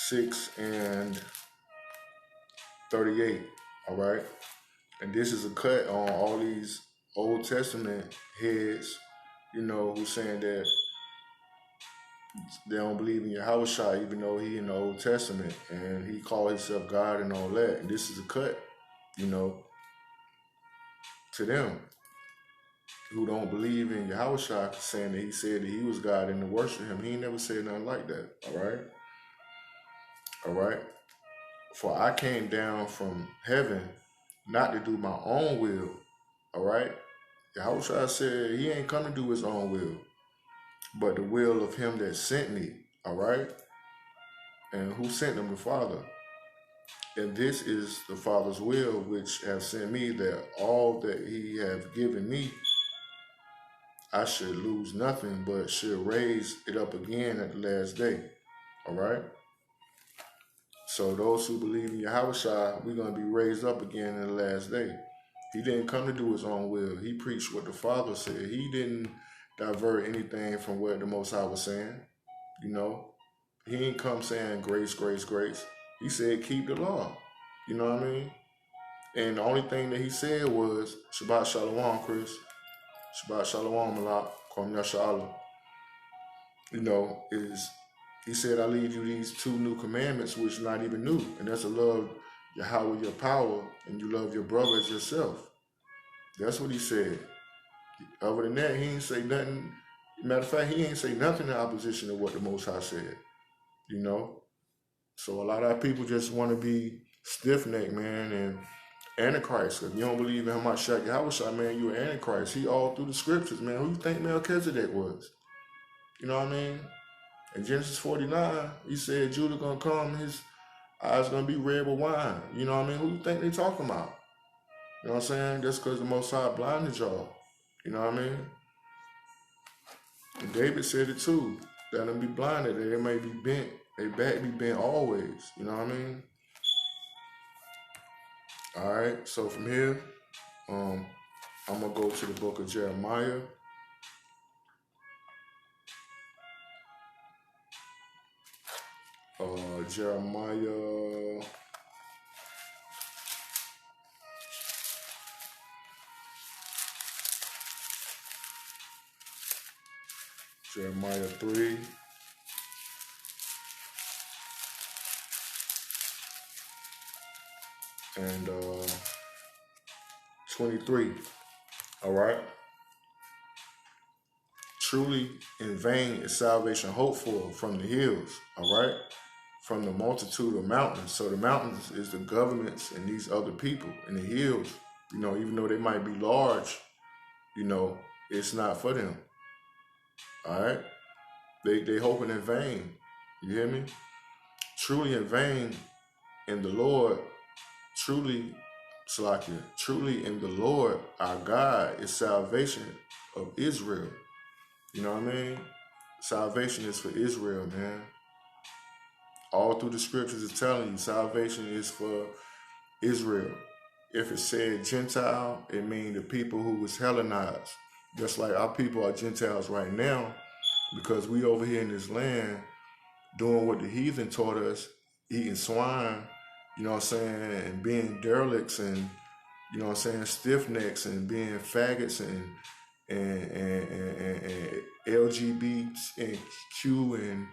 6 and 38. All right, and this is a cut on all these Old Testament heads, you know, who's saying that they don't believe in Yahushua, even though he in the Old Testament and he called himself God and all that. And this is a cut, you know, to them who don't believe in Yahushua, saying that he said that he was God and to worship him. He ain't never said nothing like that. All right. All right. For I came down from heaven not to do my own will. All right. Yahushua said he ain't come to do his own will, but the will of him that sent me. All right. And who sent him? The Father. And this is the Father's will, which have sent me, that all that he have given me, I should lose nothing, but should raise it up again at the last day. All right? So those who believe in Yahushua, we're going to be raised up again in the last day. He didn't come to do his own will. He preached what the Father said. He didn't divert anything from what the Most High was saying. You know? He ain't come saying grace, grace, grace. He said keep the law. You know what I mean? And the only thing that he said was Shabbat Shalom, Chris. Shabbat Shalom, Malak, Kwam Yashala. You know, he said, I leave you these 2 new commandments, which are not even new. And that's to love Yahweh, your power, and you love your brother as yourself. That's what he said. Other than that, he ain't say nothing. Matter of fact, he ain't say nothing in opposition to what the Most High said. You know? So a lot of people just want to be stiff-necked, man, and Antichrist. If you don't believe in Hamashiach Yahushua, man, you're Antichrist. He all through the scriptures, man. Who you think Melchizedek was? You know what I mean? In Genesis 49, he said Judah gonna come, his eyes gonna be red with wine. You know what I mean? Who you think they talking about? You know what I'm saying? That's because the Most High blinded y'all. You know what I mean? And David said it too. Let them be blinded. They may be bent. They back be bent always. You know what I mean? All right. So from here, I'm gonna go to the book of Jeremiah. Jeremiah 3 and 23. All right. Truly in vain is salvation hoped for from the hills. All right. From the multitude of mountains. So the mountains is the governments and these other people. And the hills, you know, even though they might be large, you know, it's not for them. All right? They hoping in vain. You hear me? Truly in vain in the Lord, truly, Salakia, truly in the Lord, our God, is salvation of Israel. You know what I mean? Salvation is for Israel, man. All through the scriptures is telling you salvation is for Israel. If it said Gentile, it means the people who was Hellenized. Just like our people are Gentiles right now, because we over here in this land doing what the heathen taught us, eating swine, you know what I'm saying, and being derelicts and, you know what I'm saying, stiff necks and being faggots and LGBT and Q and,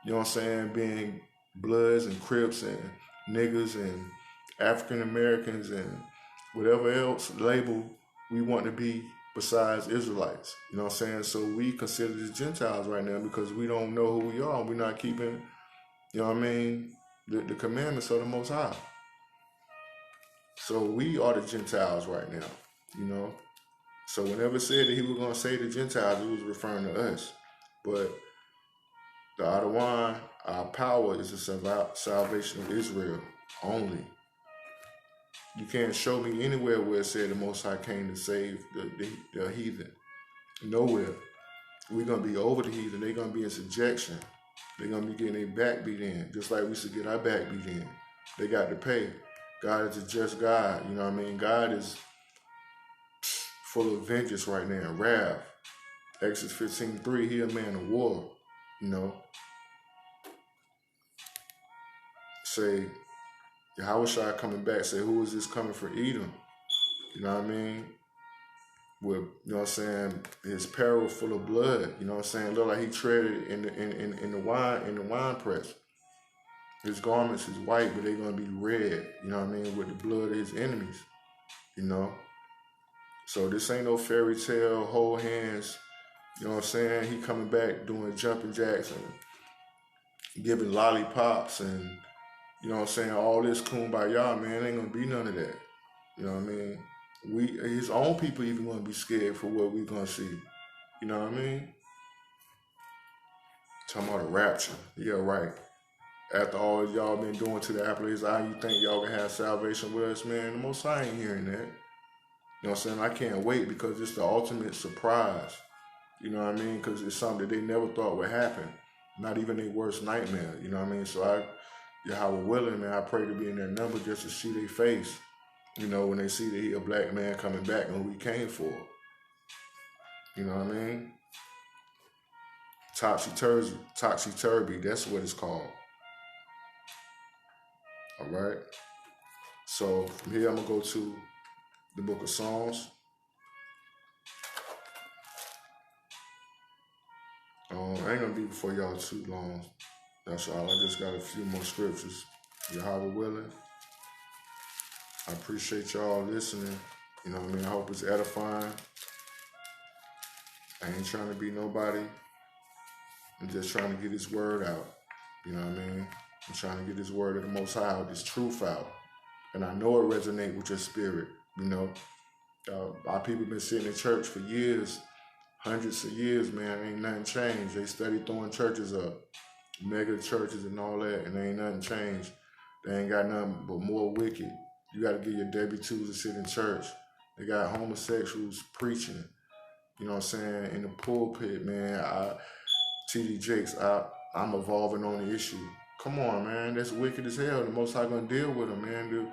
you know what I'm saying, being Bloods and Crips and niggas and African Americans and whatever else label we want to be besides Israelites. You know what I'm saying? So we consider as Gentiles right now because we don't know who we are. We're not keeping, you know what I mean, the commandments of the Most High. So we are the Gentiles right now, you know. So whenever it said that he was going to say the Gentiles, it was referring to us. But the Adawan, our power is the salvation of Israel only. You can't show me anywhere where it said the Most High came to save the heathen. Nowhere. We're going to be over the heathen. They're going to be in subjection. They're going to be getting their back beat in, just like we used to get our back beat in. They got to pay. God is a just God. You know what I mean? God is full of vengeance right now, wrath. Exodus 15:3, he a man of war. You know? Say, Yahushua coming back, say, who is this coming for Edom? You know what I mean? With, you know what I'm saying, his apparel full of blood, you know what I'm saying? Look like he treaded in the wine press. His garments is white, but they're gonna be red, you know what I mean, with the blood of his enemies, you know? So this ain't no fairy tale, hold hands, you know what I'm saying? He coming back doing jumping jacks and giving lollipops and, you know what I'm saying, all this kumbaya, man, ain't gonna be none of that. You know what I mean? His own people even gonna be scared for what we gonna see. You know what I mean? Talking about a rapture. Yeah, right. After all y'all been doing to the apple of his eye, you think y'all can have salvation with us, man? The Most High ain't hearing that. You know what I'm saying? I can't wait because it's the ultimate surprise. You know what I mean? Because it's something that they never thought would happen. Not even their worst nightmare. You know what I mean? So Yahweh willing, man, I pray to be in their number just to see their face. You know, when they see that he a black man coming back and who he came for. You know what I mean? Topsy-turvy, that's what it's called. All right? So from here, I'm going to go to the book of Psalms. I ain't going to be before y'all too long. That's all. I just got a few more scriptures. Yahweh willing. I appreciate y'all listening. You know what I mean? I hope it's edifying. I ain't trying to be nobody. I'm just trying to get this word out. You know what I mean? I'm trying to get this word of the Most High, this truth out. and I know it resonates with your spirit. You know, our people been sitting in church for years, hundreds of years, man. Ain't nothing changed. They study throwing churches up, mega churches and all that, and ain't nothing changed. They ain't got nothing but more wicked. You got to get your W-2s to sit in church. They got homosexuals preaching. You know what I'm saying? In the pulpit, man. TD Jakes, I'm evolving on the issue. Come on, man. That's wicked as hell. The Most High gonna deal with them, man. You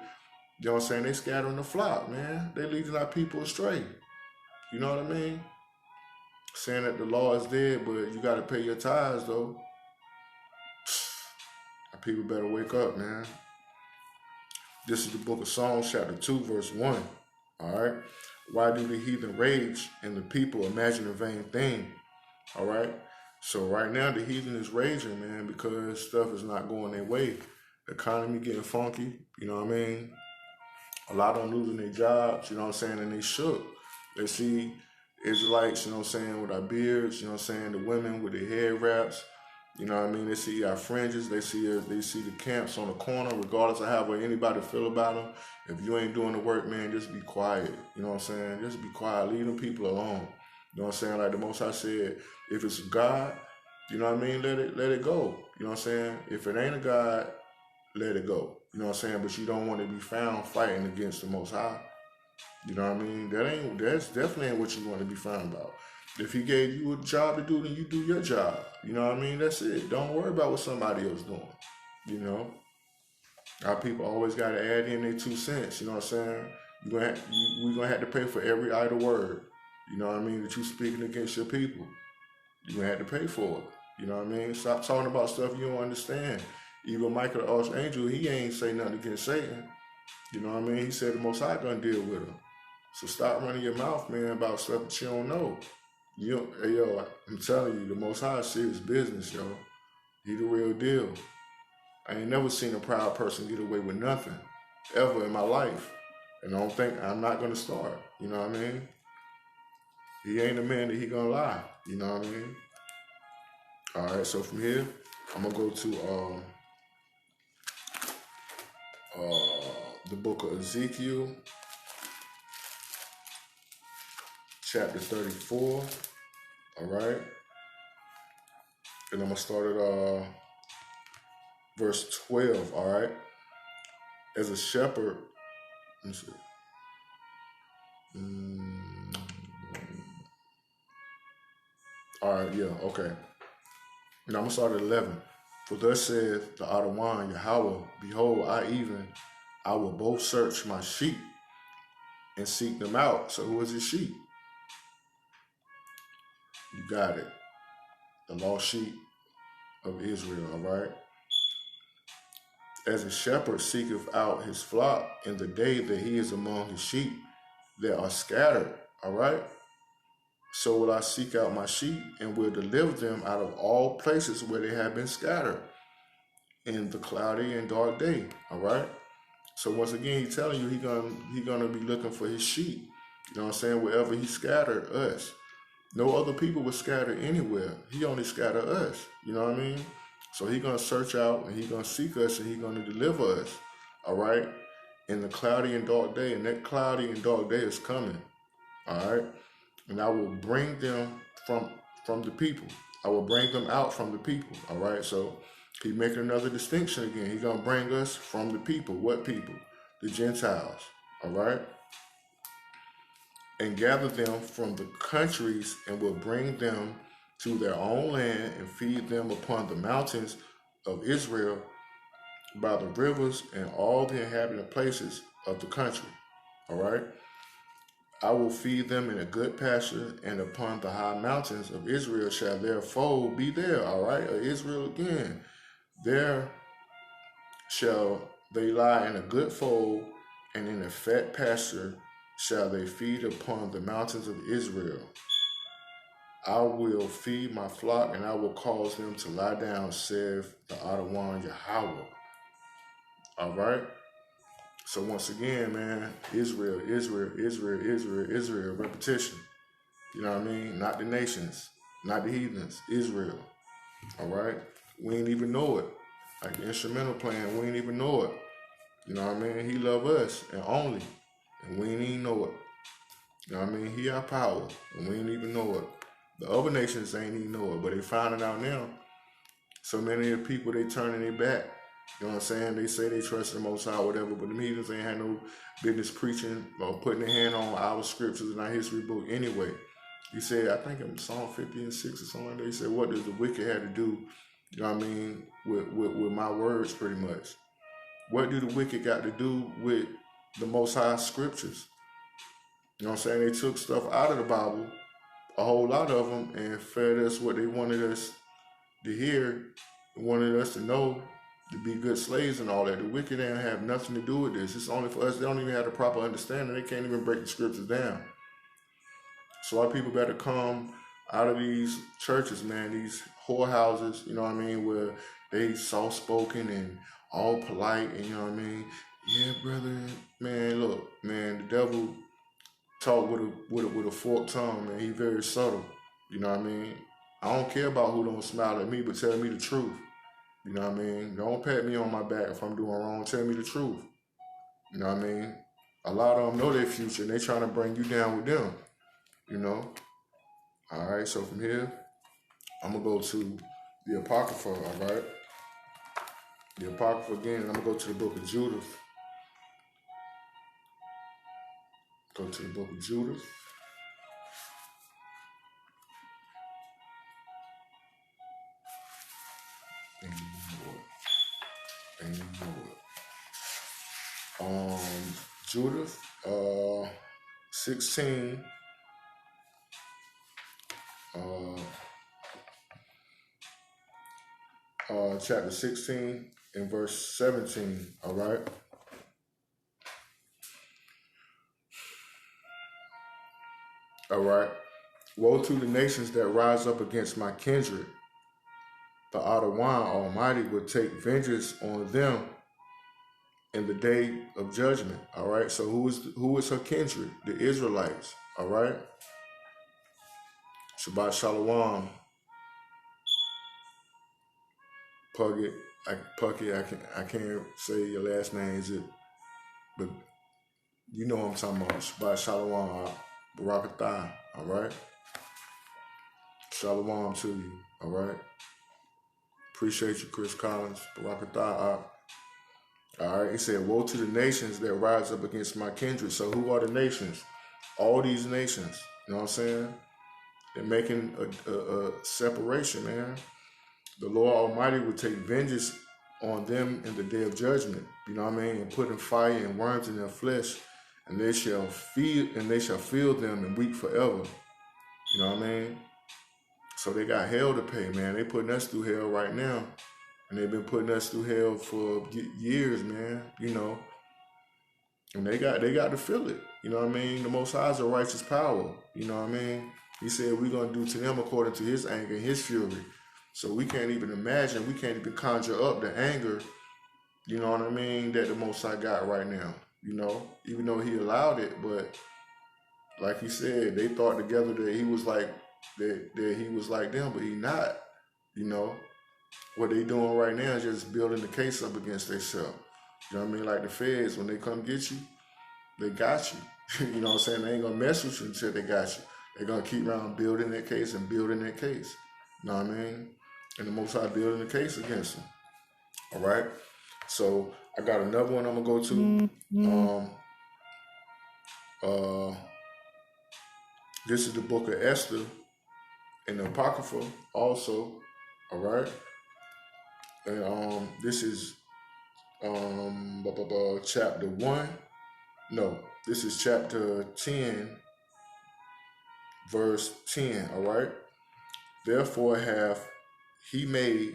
know what I'm saying? They scattering the flock, man. They leading our people astray. You know what I mean? Saying that the law is dead, but you got to pay your tithes, though. Our people better wake up, man. This is the book of Psalms, chapter 2, verse 1. All right? Why do the heathen rage and the people imagine a vain thing? All right? So right now, the heathen is raging, man, because stuff is not going their way. The economy getting funky, you know what I mean? A lot of them losing their jobs, you know what I'm saying? And they shook. They see Israelites, you know what I'm saying, with our beards, you know what I'm saying? The women with their hair wraps, you know what I mean? They see our fringes. They see the camps on the corner, regardless of how anybody feel about them. If you ain't doing the work, man, just be quiet. You know what I'm saying? Just be quiet. Leave them people alone. You know what I'm saying? Like the Most High said, if it's a God, you know what I mean? Let it go. You know what I'm saying? If it ain't a God, let it go. You know what I'm saying? But you don't want to be found fighting against the Most High. You know what I mean? That's definitely ain't what you want to be found about. If he gave you a job to do, then you do your job. You know what I mean? That's it. Don't worry about what somebody else doing. You know? Our people always got to add in their 2 cents. You know what I'm saying? We're going to have to pay for every idle word. You know what I mean? That you speaking against your people. You're going to have to pay for it. You know what I mean? Stop talking about stuff you don't understand. Even Michael the Archangel, he ain't say nothing against Satan. You know what I mean? He said the Most High gonna deal with him. So stop running your mouth, man, about stuff that you don't know. Hey, yo, I'm telling you, the Most High is serious business, yo. He the real deal. I ain't never seen a proud person get away with nothing, ever in my life. And I don't think I'm not gonna start. You know what I mean? He ain't a man that he gonna lie. You know what I mean? All right, so from here, I'm gonna go to the book of Ezekiel, chapter 34. All right, and I'm gonna start at verse 12. All right, as a shepherd, let me see. All right, yeah, okay. And I'm gonna start at 11. For thus saith the Adawan Yahweh, behold, I will both search my sheep and seek them out. So who is his sheep? You got it. The lost sheep of Israel, all right? As a shepherd seeketh out his flock in the day that he is among his sheep that are scattered, all right? So will I seek out my sheep and will deliver them out of all places where they have been scattered in the cloudy and dark day, all right? So once again, he's telling you he gonna be looking for his sheep. You know what I'm saying? Wherever he scattered us. No other people were scattered anywhere. He only scattered us. You know what I mean? So he's going to search out and he's going to seek us and he's going to deliver us. All right? In the cloudy and dark day. And that cloudy and dark day is coming. All right? And I will bring them from the people. I will bring them out from the people. All right? So he's making another distinction again. He's going to bring us from the people. What people? The Gentiles. All right? And gather them from the countries and will bring them to their own land and feed them upon the mountains of Israel by the rivers and all the inhabited places of the country. All right. I will feed them in a good pasture, and upon the high mountains of Israel shall their fold be there. All right. Israel again. There shall they lie in a good fold, and in a fat pasture shall they feed upon the mountains of Israel. I will feed my flock, and I will cause them to lie down, saith the Adawan Yahweh. All right? So once again, man, Israel, Israel, Israel, Israel, Israel, repetition. You know what I mean? Not the nations, not the heathens, Israel. All right? We ain't even know it. Like the instrumental playing, we ain't even know it. You know what I mean? He love us and only. And we ain't even know it. You know what I mean? He our power. And we ain't even know it. The other nations ain't even know it, but they finding out now. So many of the people, they turning their back. You know what I'm saying? They say they trust the Most High, whatever, but the heathens ain't had no business preaching or putting their hand on our scriptures in our history book anyway. He said, I think in Psalm 50 and 6 or something like that, he said, what does the wicked have to do, you know what I mean, with my words pretty much? What do the wicked got to do with the Most High scriptures? You know what I'm saying? They took stuff out of the Bible, a whole lot of them, and fed us what they wanted us to hear, wanted us to know, to be good slaves and all that. The wicked ain't have nothing to do with this. It's only for us. They don't even have the proper understanding. They can't even break the scriptures down. So a lot of people better come out of these churches, man, these whorehouses, you know what I mean, where they soft-spoken and all polite, and you know what I mean? Yeah, brother, man, look, man, the devil talk with a forked tongue, man. He very subtle, you know what I mean? I don't care about who don't smile at me, but tell me the truth. You know what I mean? Don't pat me on my back if I'm doing wrong. Tell me the truth. You know what I mean? A lot of them know their future, and they trying to bring you down with them, you know? All right, so from here, I'm going to go to the Apocrypha, all right? The Apocrypha again, and I'm going to go to the book of Judith. Go to the book of Judith. Judith 16, chapter 16 and verse 17, all right? All right. Woe to the nations that rise up against my kindred. The Adawan Almighty will take vengeance on them in the day of judgment. All right. So who is her kindred? The Israelites. All right. Shabbat Shalom. Puckett. I can't say your last name, is it? But you know what I'm talking about. Shabbat Shalom. Barakatah. All right. Shalom to you. All right. Appreciate you, Chris Collins. Barakatah. All right, he said, woe to the nations that rise up against my kindred. So who are the nations? All these nations. You know what I'm saying? They're making a separation, man. The Lord Almighty will take vengeance on them in the day of judgment. You know what I mean? And putting fire and worms in their flesh, and they shall feel them and weep forever. You know what I mean? So they got hell to pay, man. They putting us through hell right now. And they've been putting us through hell for years, man, you know. And they got to feel it. You know what I mean? The Most High is a righteous power. You know what I mean? He said we're going to do to them according to his anger and his fury. So we can't even imagine, we can't even conjure up the anger, you know what I mean, that the Most High got right now. You know, even though he allowed it, but like he said, they thought together that he was like that he was like them, but he not, you know. What they doing right now is just building the case up against themselves. You know what I mean? Like the feds, when they come get you, they got you. You know what I'm saying? They ain't gonna mess with you until they got you. They're gonna keep around building that case and building that case. You know what I mean? And the Most High building the case against them. All right? So I got another one I'm gonna go to. This is the book of Esther in the Apocrypha also. All right? And this is chapter 1. No, this is chapter 10, verse 10, all right? Therefore hath he made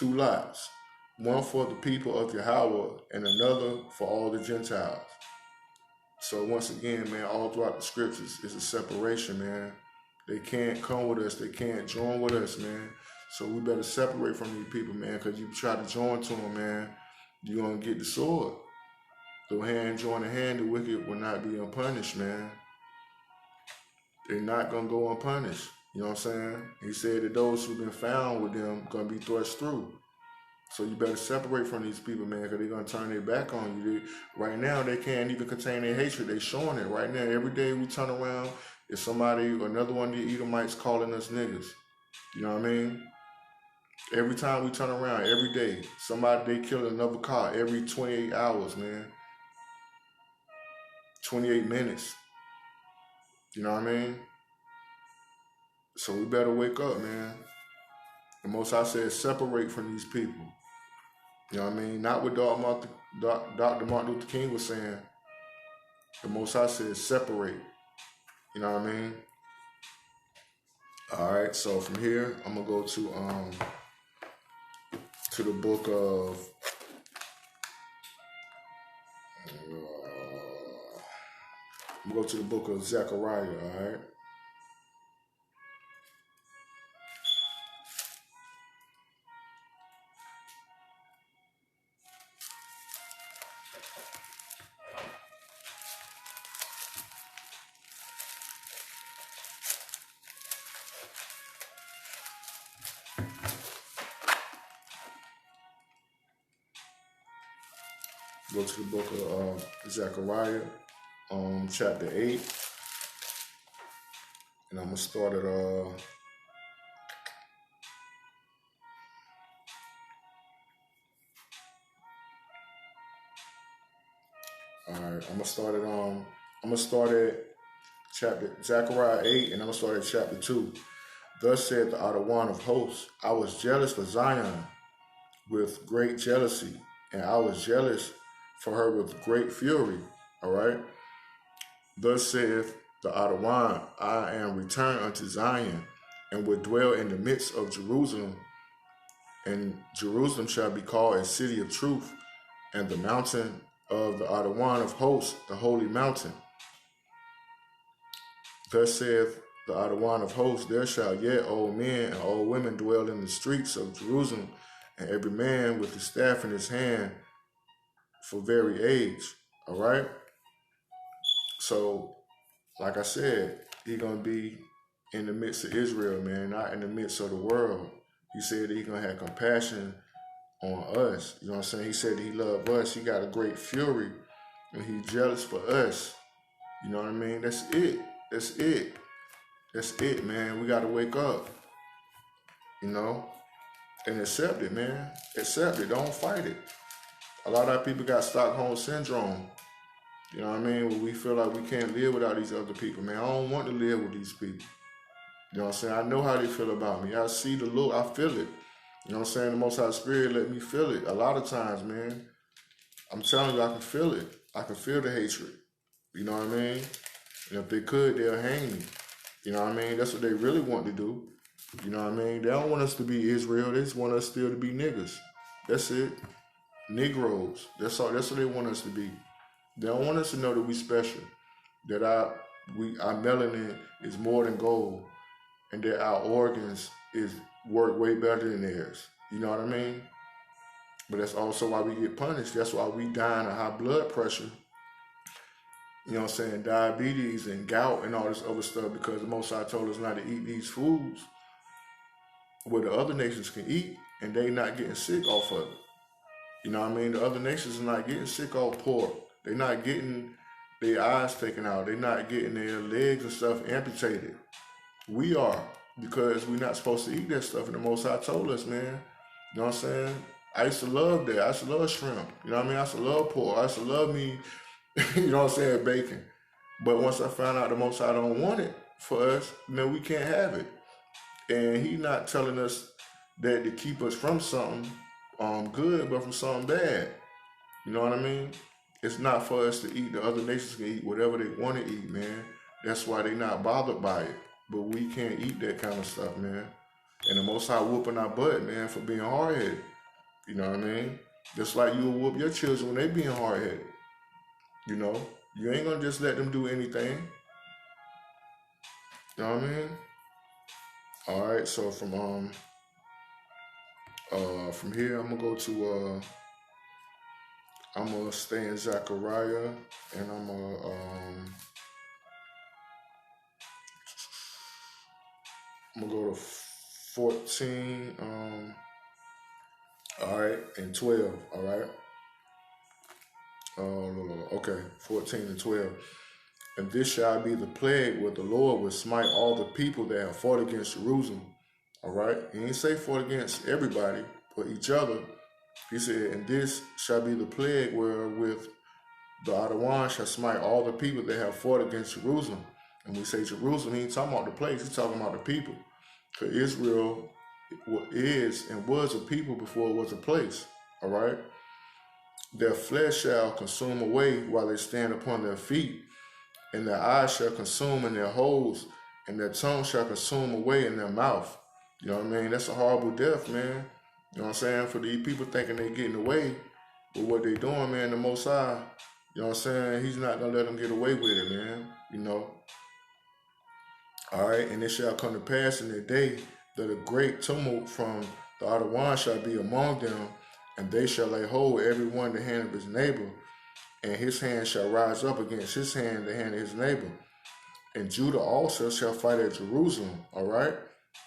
2 lots, one for the people of Yahweh and another for all the Gentiles. So once again, man, all throughout the scriptures is a separation, man. They can't come with us. They can't join with us, man. So we better separate from these people, man, because you try to join to them, man, you're going to get the sword. Though hand join a hand, the wicked will not be unpunished, man. They're not going to go unpunished. You know what I'm saying? He said that those who've been found with them going to be thrust through. So you better separate from these people, man, because they're going to turn their back on you. Right now, they can't even contain their hatred. They showing it right now. Every day we turn around, it's somebody, another one of the Edomites calling us niggas. You know what I mean? Every time we turn around, every day, somebody, they kill another car every 28 hours, man. 28 minutes. You know what I mean? So we better wake up, man. The Most High said, separate from these people. You know what I mean? Not what Dr. Martin Luther King was saying. The Most High said, separate. You know what I mean? All right. So from here, I'm gonna go to the book of. I'm gonna go to the book of Zechariah. All right. Go to the book of Zechariah, chapter 8, and I'm gonna start at all right. I'm gonna start at chapter Zechariah 8, and I'm gonna start at chapter 2. Thus said the Adawan of hosts, I was jealous for Zion with great jealousy, and I was jealous for her with great fury. All right. Thus saith the Adawan, I am returned unto Zion, and will dwell in the midst of Jerusalem, and Jerusalem shall be called a city of truth, and the mountain of the Adawan of hosts, the holy mountain. Thus saith the Adawan of hosts, there shall yet old men and old women dwell in the streets of Jerusalem, and every man with his staff in his hand for very age. All right? So, like I said, he's going to be in the midst of Israel, man, not in the midst of the world. He said that he's going to have compassion on us. You know what I'm saying? He said that he loved us. He got a great fury, and he's jealous for us. You know what I mean? That's it. That's it. That's it, man. We got to wake up, you know, and accept it, man. Accept it. Don't fight it. A lot of people got Stockholm Syndrome. You know what I mean? Where we feel like we can't live without these other people, man. I don't want to live with these people. You know what I'm saying? I know how they feel about me. I see the look. I feel it. You know what I'm saying? The Most High Spirit let me feel it. A lot of times, man, I'm telling you, I can feel it. I can feel the hatred. You know what I mean? And if they could, they'll hang me. You know what I mean? That's what they really want to do. You know what I mean? They don't want us to be Israel. They just want us still to be niggas. That's it. Negroes. That's all. That's what they want us to be. They don't want us to know that we special. That our melanin is more than gold, and that our organs is work way better than theirs. You know what I mean? But that's also why we get punished. That's why we dying of high blood pressure. You know what I'm saying? Diabetes and gout and all this other stuff, because the Most High told us not to eat these foods where the other nations can eat, and they not getting sick off of it. You know what I mean? The other nations are not getting sick off pork. They're not getting their eyes taken out. They're not getting their legs and stuff amputated. We are, because we're not supposed to eat that stuff, and the Most High told us, man. You know what I'm saying? I used to love that. I used to love shrimp. You know what I mean? I used to love pork. I used to love me, you know what I'm saying, bacon. But once I found out the Most High don't want it for us, then we can't have it. And he not telling us that to keep us from something good, but from something bad. You know what I mean? It's not for us to eat. The other nations can eat whatever they want to eat, man. That's why they not bothered by it. But we can't eat that kind of stuff, man. And the Most High whooping our butt, man, for being hard-headed. You know what I mean? Just like you will whoop your children when they being hard-headed. You know? You ain't gonna just let them do anything. You know what I mean? All right, so from here I'm gonna go to I'm gonna stay in Zechariah, and I'm gonna go to 14. All right, and 12. All right. Okay, 14 and 12. And this shall be the plague where the Lord will smite all the people that have fought against Jerusalem. All right. He didn't say fought against everybody, but each other. He said, and this shall be the plague wherewith the Adawan shall smite all the people that have fought against Jerusalem. And we say Jerusalem, he ain't talking about the place, he's talking about the people. Because Israel is and was a people before it was a place. All right. Their flesh shall consume away while they stand upon their feet, and their eyes shall consume in their holes, and their tongue shall consume away in their mouth. You know what I mean? That's a horrible death, man. You know what I'm saying? For these people thinking they getting away with what they doing, man, the Most High, you know what I'm saying? He's not going to let them get away with it, man. You know? All right? And it shall come to pass in the day that a great tumult from the Adawan shall be among them, and they shall lay hold every one the hand of his neighbor, and his hand shall rise up against his hand, the hand of his neighbor. And Judah also shall fight at Jerusalem, all right?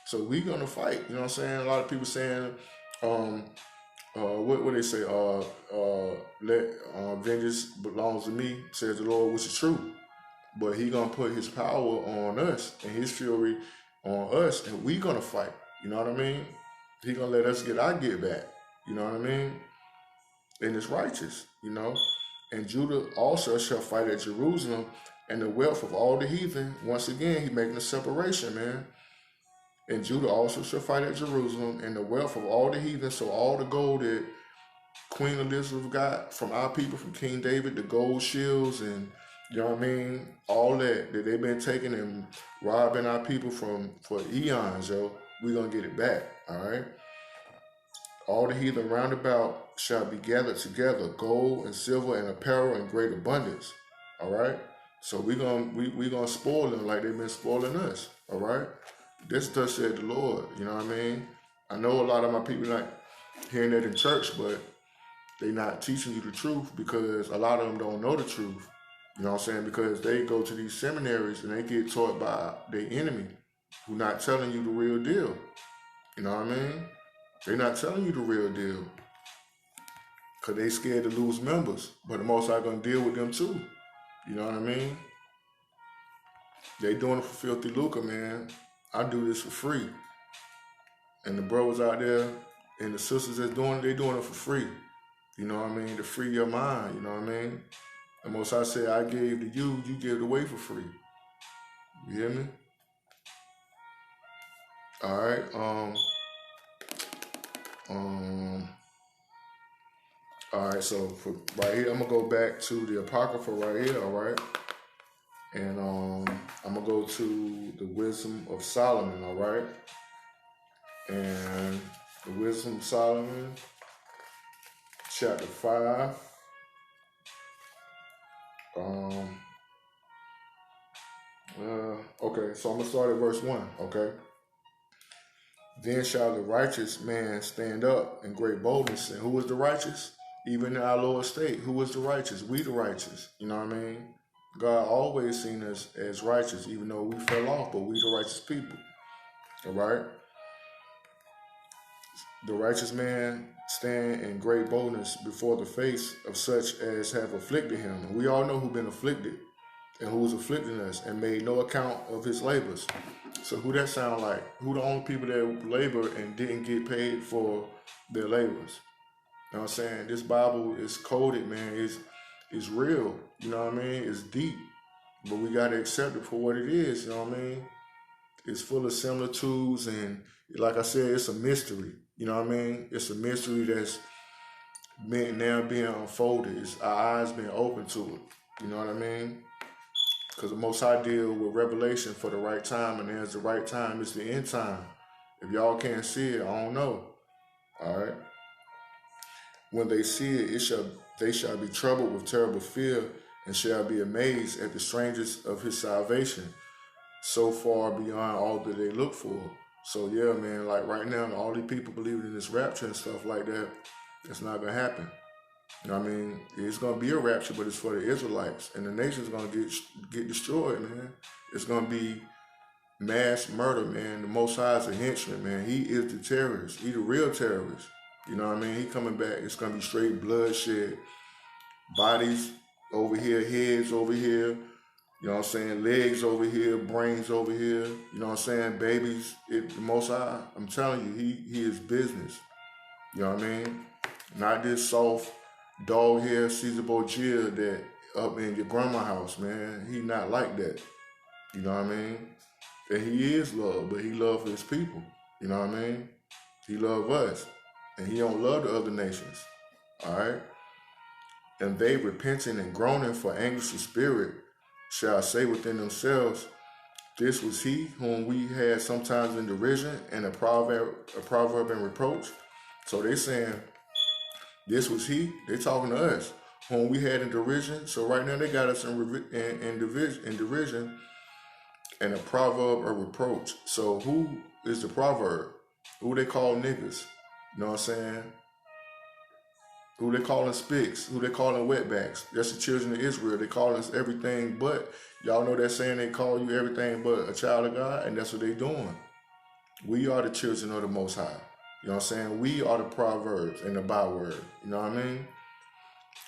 So we gonna fight, you know what I'm saying? A lot of people saying, what they say? Let vengeance belongs to me, says the Lord, which is true. But he gonna put his power on us and his fury on us, and we gonna fight. You know what I mean? He gonna let us get our get back. You know what I mean? And it's righteous, you know. And Judah also shall fight at Jerusalem, and the wealth of all the heathen. Once again, he making a separation, man. And Judah also shall fight at Jerusalem, and the wealth of all the heathen. So all the gold that Queen Elizabeth got from our people, from King David, the gold shields, and you know what I mean, all that they've been taking and robbing our people for eons, yo. We gonna get it back, all right. All the heathen round about shall be gathered together, gold and silver and apparel in great abundance. All right. So we gonna spoil them like they've been spoiling us. All right. This thus said the Lord. You know what I mean? I know a lot of my people not hearing that in church, but they not teaching you the truth because a lot of them don't know the truth. You know what I'm saying? Because they go to these seminaries and they get taught by their enemy who not telling you the real deal. You know what I mean? They're not telling you the real deal because they scared to lose members. But the Most High going to deal with them too. You know what I mean? They doing it for filthy lucre, man. I do this for free. And the brothers out there and the sisters that's doing it, they doing it for free. You know what I mean? To free your mind, you know what I mean? The Most High said, I gave to you, you give it away for free. You hear me? All right. All right, so for right here, I'm gonna go back to the Apocrypha right here, all right? And I'm gonna go to the Wisdom of Solomon, all right? And the Wisdom of Solomon, chapter 5. Okay, so I'm gonna start at verse 1, okay? Then shall the righteous man stand up in great boldness. And who is the righteous? Even in our lower state, who is the righteous? We the righteous. You know what I mean? God always seen us as righteous, even though we fell off, but we the righteous people. All right? The righteous man stand in great boldness before the face of such as have afflicted him. And we all know who been afflicted and who was afflicting us and made no account of his labors. So who that sound like? Who the only people that labor and didn't get paid for their labors? You know what I'm saying? This Bible is coded, man. It's real. You know what I mean? It's deep. But we got to accept it for what it is. You know what I mean? It's full of similitudes. And like I said, it's a mystery. You know what I mean? It's a mystery that's now being unfolded. It's our eyes being open to it. You know what I mean? Because the Most High deal with revelation for the right time, and there's the right time, it's the end time. If y'all can't see it, I don't know. All right. When they see it, they shall be troubled with terrible fear, and shall be amazed at the strangeness of his salvation, so far beyond all that they look for. So yeah, man, like right now, all these people believing in this rapture and stuff like that, it's not gonna happen. You know what I mean? It's going to be a rapture, but it's for the Israelites. And the nation's going to get destroyed, man. It's going to be mass murder, man. The Most High is a henchman, man. He is the terrorist. He the real terrorist. You know what I mean? He coming back. It's gonna be straight bloodshed. Bodies over here, heads over here. You know what I'm saying? Legs over here, brains over here. You know what I'm saying? Babies. The Most High, I'm telling you, he is business. You know what I mean? Not this soft dog hair Caesar Borgia that up in your grandma's house, man. He not like that. You know what I mean? And he is love, but he love his people. You know what I mean? He love us. And he don't love the other nations. All right? And they repenting and groaning for anguish of spirit shall say within themselves, this was he whom we had sometimes in derision and a proverb and reproach. So they saying, this was he. They talking to us, whom we had in derision. So right now they got us in derision and a proverb or reproach. So who is the proverb? Who they call niggas? You know what I'm saying? Who they calling spicks? Who they calling wetbacks? That's the children of Israel. They call us everything but. Y'all know that saying, they call you everything but a child of God, and that's what they doing. We are the children of the Most High. You know what I'm saying? We are the proverbs and the byword. You know what I mean?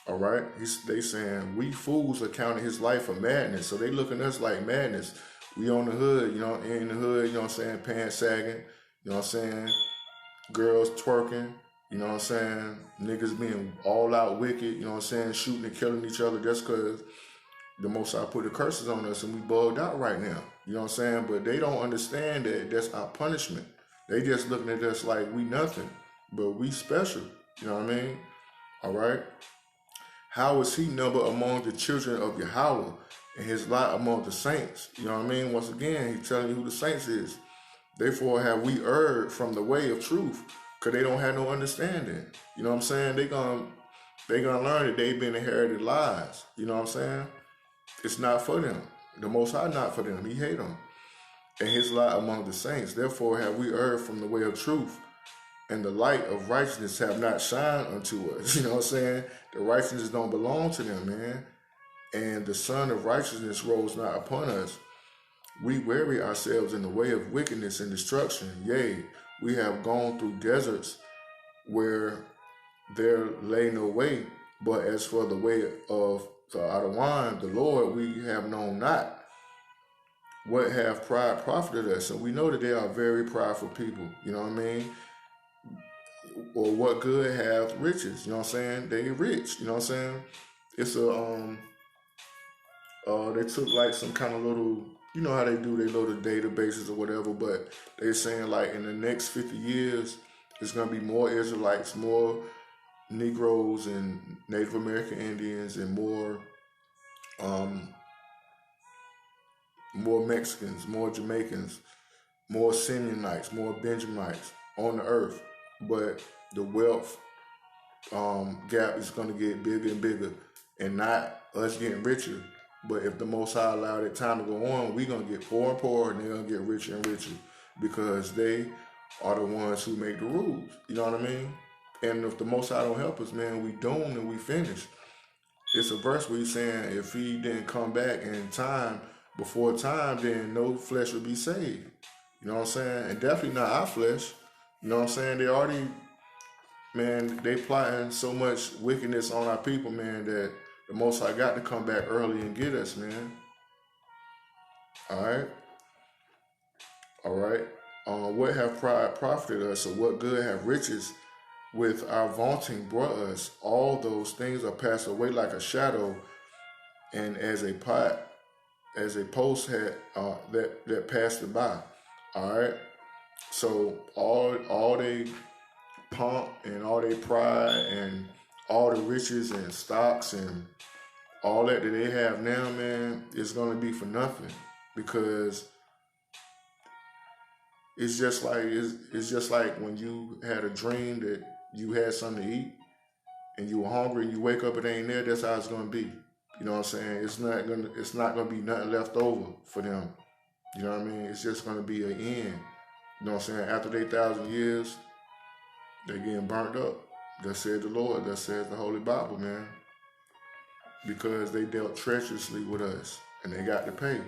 All right? They saying, we fools are counting his life a madness. So they looking at us like madness. We on the hood, you know, in the hood, you know what I'm saying? Pants sagging, you know what I'm saying? Girls twerking, you know what I'm saying? Niggas being all out wicked, you know what I'm saying? Shooting and killing each other just because the Most High put the curses on us and we bugged out right now. You know what I'm saying? But they don't understand that that's our punishment. They just looking at us like we nothing, but we special. You know what I mean? All right? How is he numbered among the children of Yahweh and his lot among the saints? You know what I mean? Once again, he's telling you who the saints is. Therefore have we erred from the way of truth, because they don't have no understanding. You know what I'm saying? They gonna learn that they've been inherited lies. You know what I'm saying? It's not for them. The Most High not for them. He hate them. And his lot among the saints. Therefore have we erred from the way of truth, and the light of righteousness have not shined unto us. You know what I'm saying? The righteousness don't belong to them, man. And the sun of righteousness rose not upon us. We weary ourselves in the way of wickedness and destruction. Yea, we have gone through deserts where there lay no way. But as for the way of the Adawan, the Lord, we have known not. What have pride profited us? And we know that they are very prideful people. You know what I mean? Or what good have riches? You know what I'm saying? They rich. You know what I'm saying? It's a they took like some kind of little, you know how they do their little databases or whatever, but they're saying like in the next 50 years, there's gonna be more Israelites, more Negroes and Native American Indians, and more Mexicans, more Jamaicans, more Simeonites, more Benjamites on the earth. But the wealth gap is going to get bigger and bigger, and not us getting richer. But if the Most High allow that time to go on, we're going to get poorer and poorer, and they're going to get richer and richer, because they are the ones who make the rules. You know what I mean? And if the Most High don't help us, man, we doomed and we finished. It's a verse where he's saying if he didn't come back in time, before time, then no flesh would be saved. You know what I'm saying? And definitely not our flesh. You know what I'm saying? They already, man, they plotting so much wickedness on our people, man, that the Most High got to come back early and get us, man. All right? All right? What have pride profited us, or what good have riches with our vaunting brought us? All those things are passed away like a shadow, and as a post had that passed it by. All right? So all they pomp and all their pride and all the riches and stocks and all that they have now, man, is going to be for nothing, because it's just like when you had a dream that you had something to eat and you were hungry and you wake up, it ain't there. That's how it's going to be. You know what I'm saying? It's not gonna be nothing left over for them. You know what I mean? It's just gonna be an end. You know what I'm saying? After they 1,000 years, they getting burnt up. Thus said the Lord. Thus says the Holy Bible, man. Because they dealt treacherously with us, and they got to pay.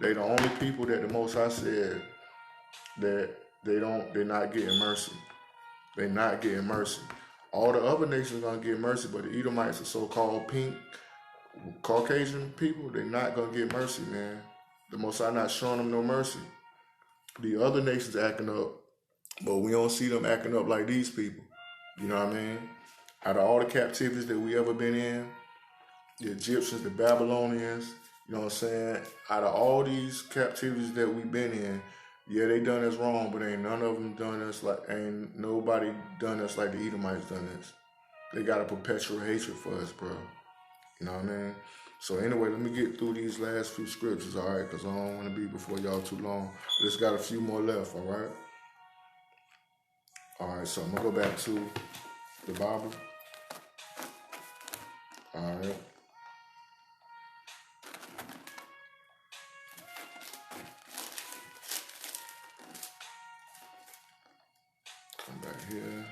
They the only people that the Most High said that they're not getting mercy. They not getting mercy. All the other nations gonna get mercy, but the Edomites, the so-called pink Caucasian people, they not gonna get mercy, man. The Most High not showing them no mercy. The other nations acting up, but we don't see them acting up like these people. You know what I mean? Out of all the captivities that we ever been in, the Egyptians, the Babylonians, you know what I'm saying? Out of all these captivities that we've been in, yeah, they done us wrong, but ain't none of them done us like, ain't nobody done us like the Edomites done us. They got a perpetual hatred for us, bro. You know what I mean? So anyway, let me get through these last few scriptures, all right? Because I don't want to be before y'all too long. Just got a few more left, all right? All right, so I'm going to go back to the Bible. All right. Come back here.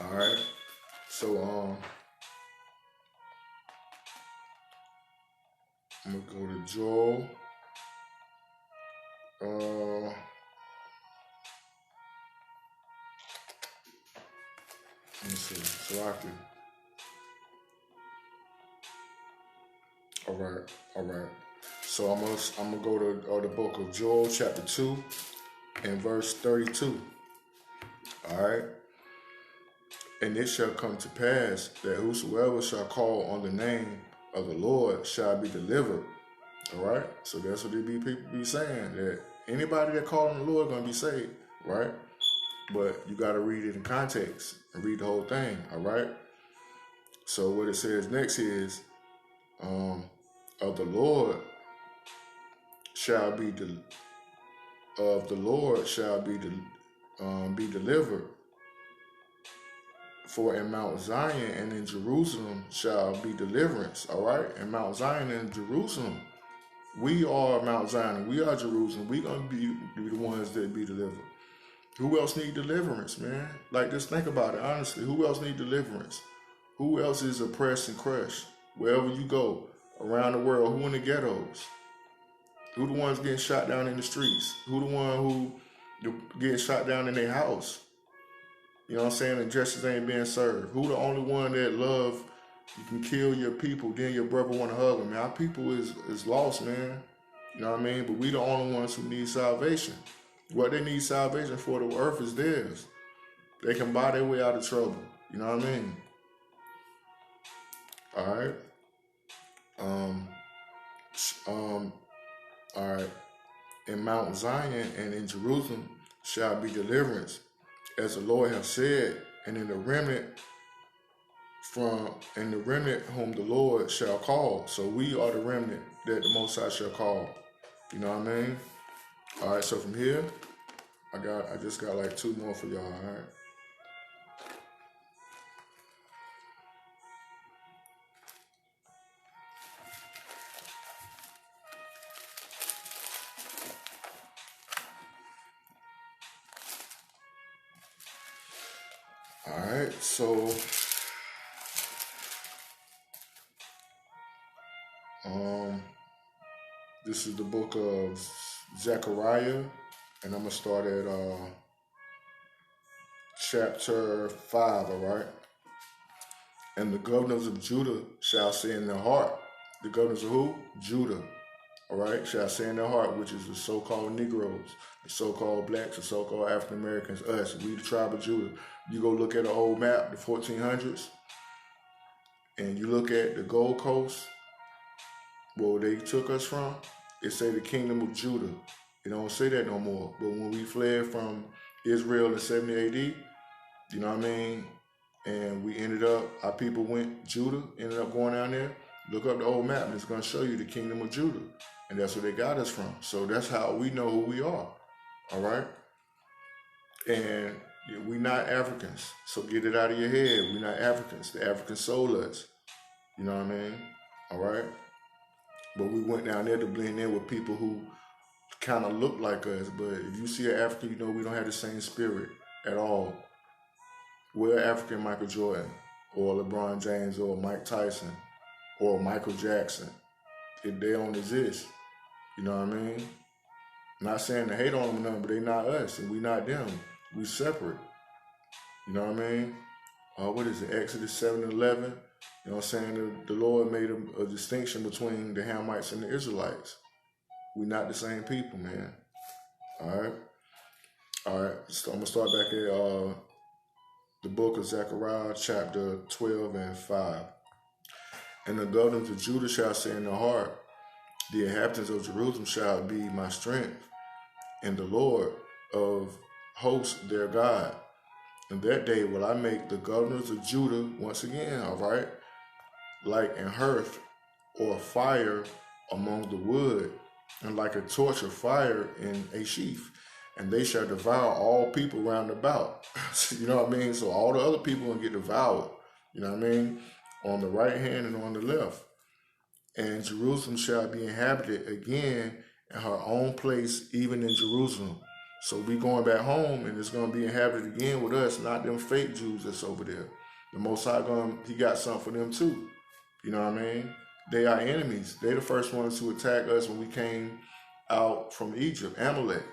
All right. So I'm gonna go to Joel. Let me see. Salaki. All right. So I'm gonna go to the book of Joel, chapter 2, and verse 32. All right. And it shall come to pass that whosoever shall call on the name of the Lord shall be delivered. All right. So that's what people be saying, that anybody that call on the Lord gonna be saved, right? But you got to read it in context and read the whole thing. All right. So what it says next is, of the Lord shall be be delivered. For in Mount Zion and in Jerusalem shall be deliverance. All right, in Mount Zion and Jerusalem, we are Mount Zion. We are Jerusalem. We gonna be the ones that be delivered. Who else need deliverance, man? Like, just think about it honestly. Who else need deliverance? Who else is oppressed and crushed? Wherever you go around the world, who in the ghettos? Who the ones getting shot down in the streets? Who the one who getting shot down in their house? You know what I'm saying? And justice ain't being served. Who the only one that love, you can kill your people, then your brother want to hug them? Man, our people is lost, man. You know what I mean? But we the only ones who need salvation. What they need salvation for, the earth is theirs. They can buy their way out of trouble. You know what I mean? All right. All right. In Mount Zion and in Jerusalem shall be deliverance, as the Lord hath said, and in the remnant whom the Lord shall call. So we are the remnant that the Most High shall call. You know what I mean? All right. So from here, I just got like 2 more for y'all. All right. All right. So this is the book of Zechariah, and I'm gonna start at chapter 5. All right. And the governors of Judah shall say in their heart. The governors of who? Judah. All right, shall say in their heart, which is the so-called Negroes, the so-called blacks, the so-called African Americans, us, we the tribe of Judah. You go look at an old map, the 1400s, and you look at the Gold Coast, where they took us from, it say the kingdom of Judah. It don't say that no more. But when we fled from Israel in 70 AD, you know what I mean? And we ended up, our people Judah ended up going down there. Look up the old map and it's going to show you the kingdom of Judah. And that's where they got us from. So that's how we know who we are. All right? And we not Africans. So get it out of your head. We not Africans. The Africans sold us. You know what I mean? All right? But we went down there to blend in with people who kind of look like us. But if you see an African, you know we don't have the same spirit at all. We're African Michael Jordan or LeBron James or Mike Tyson or Michael Jackson. If they don't exist, you know what I mean? Not saying to hate on them or nothing, but they not us and we not them. We separate. You know what I mean? What is it? Exodus 7:11. You know what I'm saying? The Lord made a distinction between the Hamites and the Israelites. We not the same people, man. All right. All right. So I'm gonna start back at the book of Zechariah, chapter 12 and 5. And the governors of Judah shall say in their heart, the inhabitants of Jerusalem shall be my strength, and the Lord of hosts their God. And that day will I make the governors of Judah once again, all right, like an hearth or a fire among the wood, and like a torch of fire in a sheaf. And they shall devour all people round about. You know what I mean? So all the other people will get devoured. You know what I mean? On the right hand and on the left. And Jerusalem shall be inhabited again in her own place, even in Jerusalem. So we going back home, and it's going to be inhabited again with us, not them fake Jews that's over there. The Most High he got something for them too. You know what I mean? They are enemies. They the first ones to attack us when we came out from Egypt, Amalek.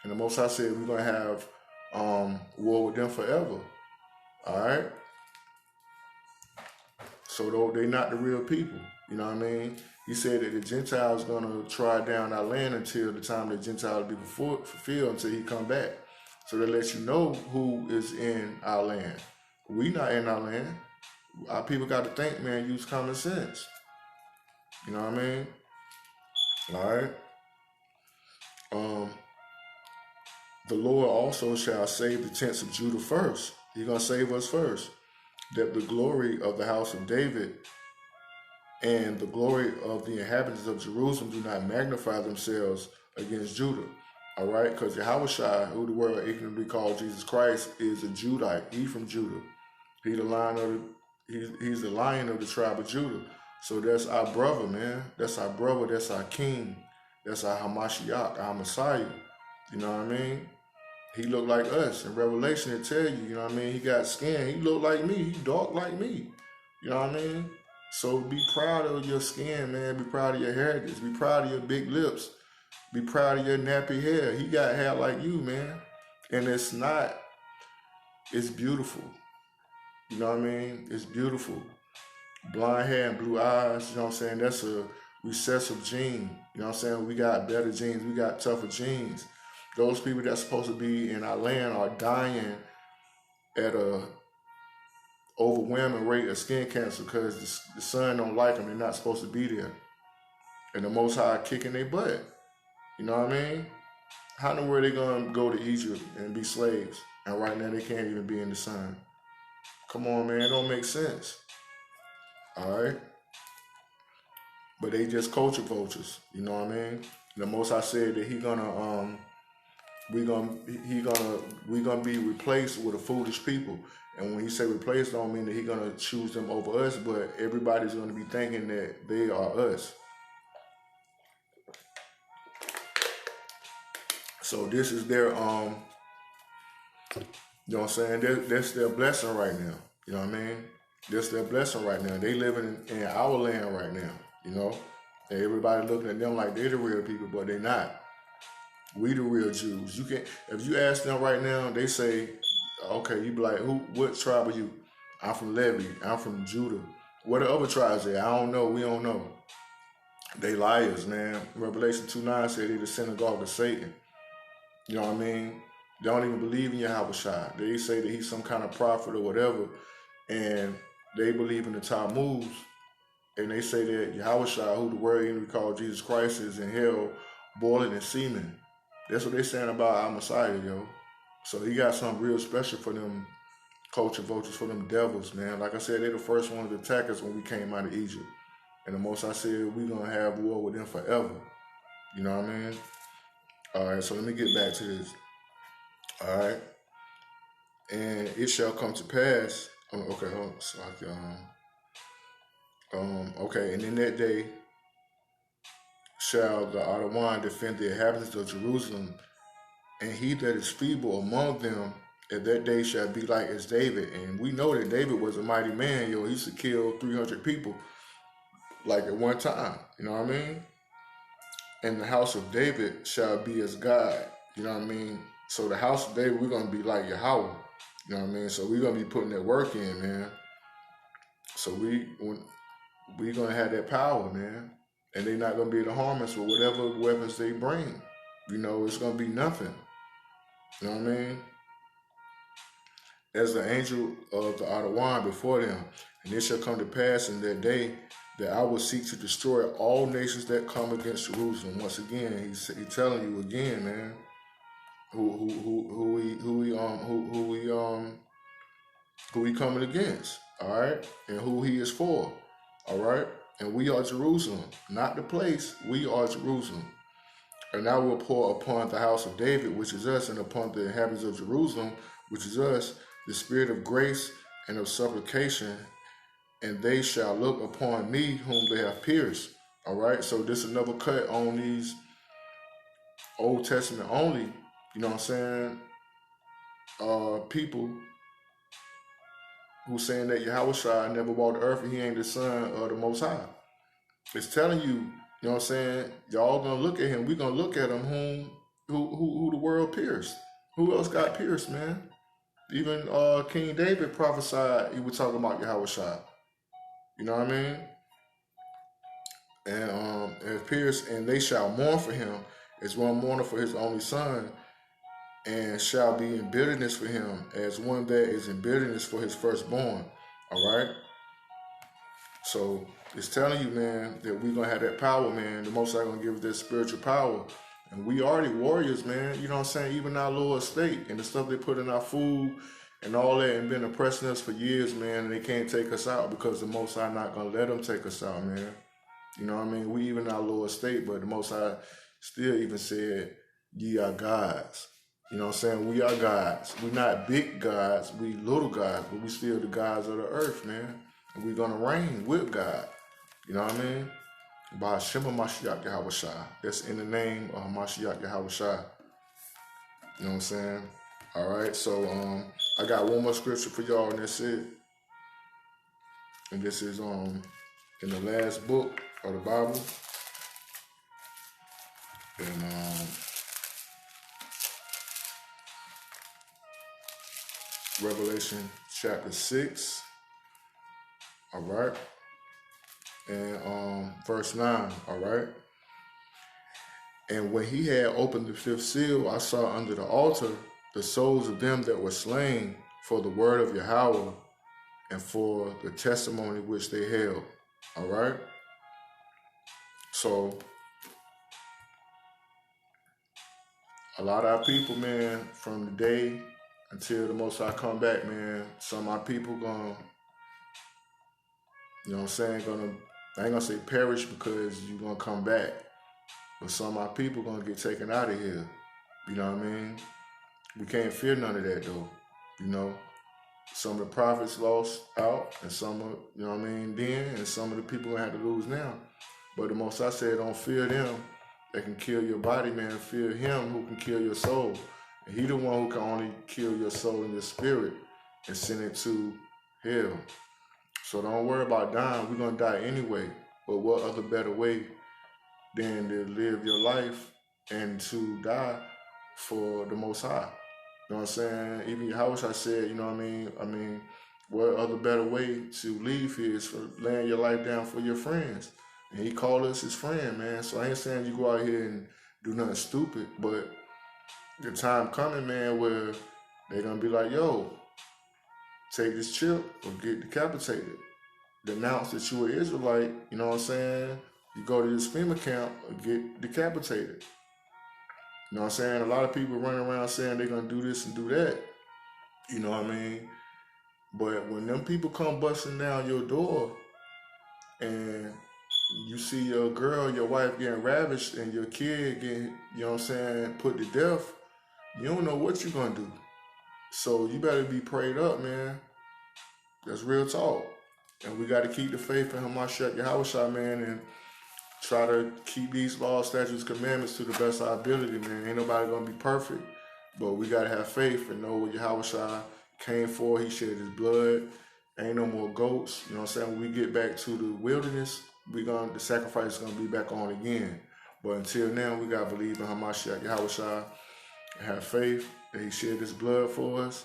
And the Most High said we're going to have war with them forever. All right? So they're not the real people. You know what I mean? He said that the Gentiles going to try down our land until the time the Gentiles be fulfilled until he come back. So that lets you know who is in our land. We not in our land. Our people got to think, man, use common sense. You know what I mean? All right. The Lord also shall save the tents of Judah first. He's going to save us first. That the glory of the house of David and the glory of the inhabitants of Jerusalem do not magnify themselves against Judah. All right? Because Yahushua, who the world ignorantly called Jesus Christ, is a Judite. He's from Judah. He's the lion of the tribe of Judah. So that's our brother, man. That's our brother. That's our king. That's our Hamashiach, our Messiah. You know what I mean? He looked like us. In Revelation, it tell you, you know what I mean? He got skin. He looked like me. He dark like me. You know what I mean? So be proud of your skin, man. Be proud of your heritage. Be proud of your big lips. Be proud of your nappy hair. He got hair like you, man. And it's beautiful. You know what I mean? It's beautiful. Blonde hair and blue eyes, you know what I'm saying? That's a recessive gene. You know what I'm saying? We got better genes. We got tougher genes. Those people that's supposed to be in our land are dying at a overwhelming rate of skin cancer because the sun don't like them. They're not supposed to be there. And the Most High kicking their butt. You know what I mean? How in the world they going to go to Egypt and be slaves? And right now they can't even be in the sun. Come on, man. It don't make sense. All right? But they just culture vultures. You know what I mean? The Most High said that we're gonna be replaced with a foolish people. And when he say replace, don't mean that he's gonna choose them over us, but everybody's gonna be thinking that they are us. So this is their you know what I'm saying? That's their blessing right now. You know what I mean? That's their blessing right now. They living in our land right now, you know? And everybody looking at them like they're the real people, but they're not. We the real Jews. You can, if you ask them right now, they say, okay, you be like, what tribe are you? I'm from Levi. I'm from Judah. What the other tribes are? I don't know. We don't know. They liars, man. Revelation 2:9 said they the synagogue of Satan. You know what I mean? They don't even believe in Yahushua. They say that he's some kind of prophet or whatever, and they believe in the Talmud, and they say that Yahushua, who the word even called Jesus Christ, is in hell boiling in semen. That's what they're saying about our Messiah, yo. So he got something real special for them culture vultures, for them devils, man. Like I said, they're the first ones to attack us when we came out of Egypt. And the Most I said, we're going to have war with them forever. You know what I mean? All right, so let me get back to this. All right. And it shall come to pass. Okay, hold on. So okay, and in that day, shall the Adawan defend the inhabitants of Jerusalem, and he that is feeble among them at that day shall be like as David. And we know that David was a mighty man, yo. He used to kill 300 people like at one time, you know what I mean? And the house of David shall be as God, you know what I mean? So the house of David, we're going to be like Yahweh, you know what I mean? So we're going to be putting that work in, man. So we're going to have that power, man. And they're not going to be able to harm us with whatever weapons they bring. You know, it's going to be nothing. You know what I mean? As the angel of the Adawan before them. And it shall come to pass in that day that I will seek to destroy all nations that come against Jerusalem. Once again, he's telling you again, man, who he coming against, all right, and who he is for, all right. And we are Jerusalem, not the place. We are Jerusalem. And I will pour upon the house of David, which is us, and upon the inhabitants of Jerusalem, which is us, the spirit of grace and of supplication, and they shall look upon me whom they have pierced. All right, so this is another cut on these Old Testament only, you know what I'm saying, people who saying that Yahushua never walked the earth and he ain't the son of the Most High. It's telling you, you know what I'm saying, y'all gonna look at him, we gonna look at him who the world pierced. Who else got pierced, man? Even King David prophesied he was talking about Yahushua. You know what I mean? And pierced, and they shall mourn for him as one mourner for his only son, and shall be in bitterness for him as one that is in bitterness for his firstborn. All right? So it's telling you, man, that we're going to have that power, man. The Most High going to give us that spiritual power. And we are the warriors, man. You know what I'm saying? Even our lower state and the stuff they put in our food and all that, and been oppressing us for years, man, and they can't take us out because the Most High not going to let them take us out, man. You know what I mean? We even our lower state, but the Most High still even said, ye are gods. You know what I'm saying? We are gods. We're not big gods. We little gods, but we still the gods of the earth, man. And we're going to reign with God. You know what I mean? By Shema Mashiach Yahushua. That's in the name of Mashiach Yahushua. You know what I'm saying? All right, so I got one more scripture for y'all, and that's it. And this is in the last book of the Bible. And Revelation chapter 6. All right. And verse 9. All right. And when he had opened the fifth seal, I saw under the altar the souls of them that were slain for the word of Yahweh and for the testimony which they held. All right. So a lot of our people, man, from the day until the Most High come back, man, some of our people gonna, you know what I'm saying, I ain't gonna say perish because you're gonna come back, but some of our people gonna get taken out of here. You know what I mean? We can't fear none of that though. You know, some of the prophets lost out, and some of, you know what I mean, then, and some of the people gonna have to lose now. But the Most High said, don't fear them that can kill your body, man. Fear him who can kill your soul. And he the one who can only kill your soul and your spirit and send it to hell. So don't worry about dying. We're going to die anyway. But what other better way than to live your life and to die for the Most High? You know what I'm saying? Even Yahushua said, you know what I mean, what other better way to leave here is for laying your life down for your friends. And he called us his friend, man. So I ain't saying you go out here and do nothing stupid, but the time coming, man, where they're going to be like, yo, take this chip or get decapitated. Denounce that you are Israelite, you know what I'm saying? You go to this FEMA camp or get decapitated. You know what I'm saying? A lot of people running around saying they're going to do this and do that. You know what I mean? But when them people come busting down your door and you see your girl, your wife getting ravished and your kid getting, you know what I'm saying, put to death, you don't know what you're going to do. So you better be prayed up, man. That's real talk. And we got to keep the faith in Hamashiach Yahushua, man, and try to keep these laws, statutes, commandments to the best of our ability, man. Ain't nobody gonna be perfect, but we gotta have faith and know what Yahushua came for. He shed his blood. Ain't no more goats. You know what I'm saying? When we get back to the wilderness, the sacrifice is gonna be back on again. But until now, we gotta believe in Hamashiach Yahushua, have faith that he shed his blood for us.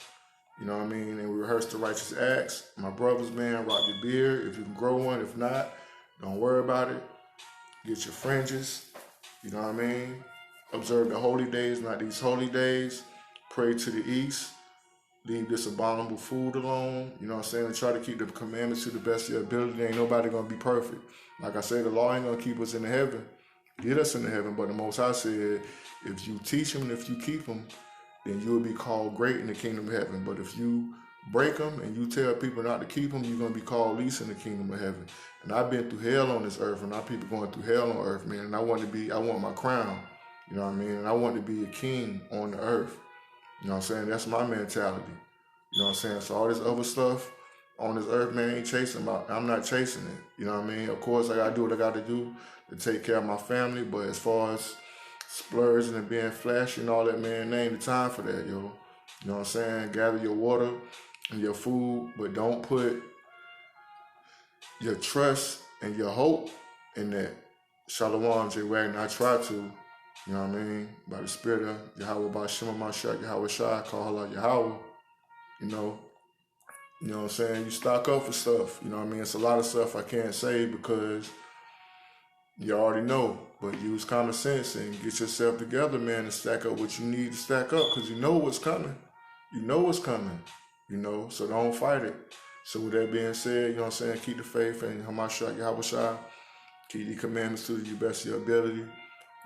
You know what I mean? And we rehearse the righteous acts. My brothers, man, rock your beard if you can grow one. If not, don't worry about it. Get your fringes. You know what I mean? Observe the holy days, not these holy days. Pray to the east. Leave this abominable food alone. You know what I'm saying? And try to keep the commandments to the best of your ability. Ain't nobody going to be perfect. Like I said, the law ain't going to keep us in the heaven. Get us in the heaven. But the Most High said, if you teach them and if you keep them, then you will be called great in the kingdom of heaven. But if you break them and you tell people not to keep them, you're going to be called least in the kingdom of heaven. And I've been through hell on this earth, and our people going through hell on earth, man. And I want my crown. You know what I mean? And I want to be a king on the earth. You know what I'm saying? That's my mentality. You know what I'm saying? So all this other stuff on this earth, man, ain't chasing I'm not chasing it. You know what I mean? Of course, I got to do what I got to do to take care of my family. But as far as splurging and being flashy and all that, man, there ain't the time for that, yo. You know what I'm saying? Gather your water and your food, but don't put your trust and your hope in that. Shalom, J. Wagner. I try to, you know what I mean? By the spirit of Yahweh, by Shema Mashiach, Yahweh Shai, call Allah Yahweh. You know what I'm saying? You stock up for stuff. You know what I mean? It's a lot of stuff I can't say because you already know. But use common sense and get yourself together, man, and stack up what you need to stack up because you know what's coming. You know what's coming, you know, so don't fight it. So with that being said, you know what I'm saying, keep the faith and Hamashiach Yahweh Shai. Keep the commandments to the best of your ability.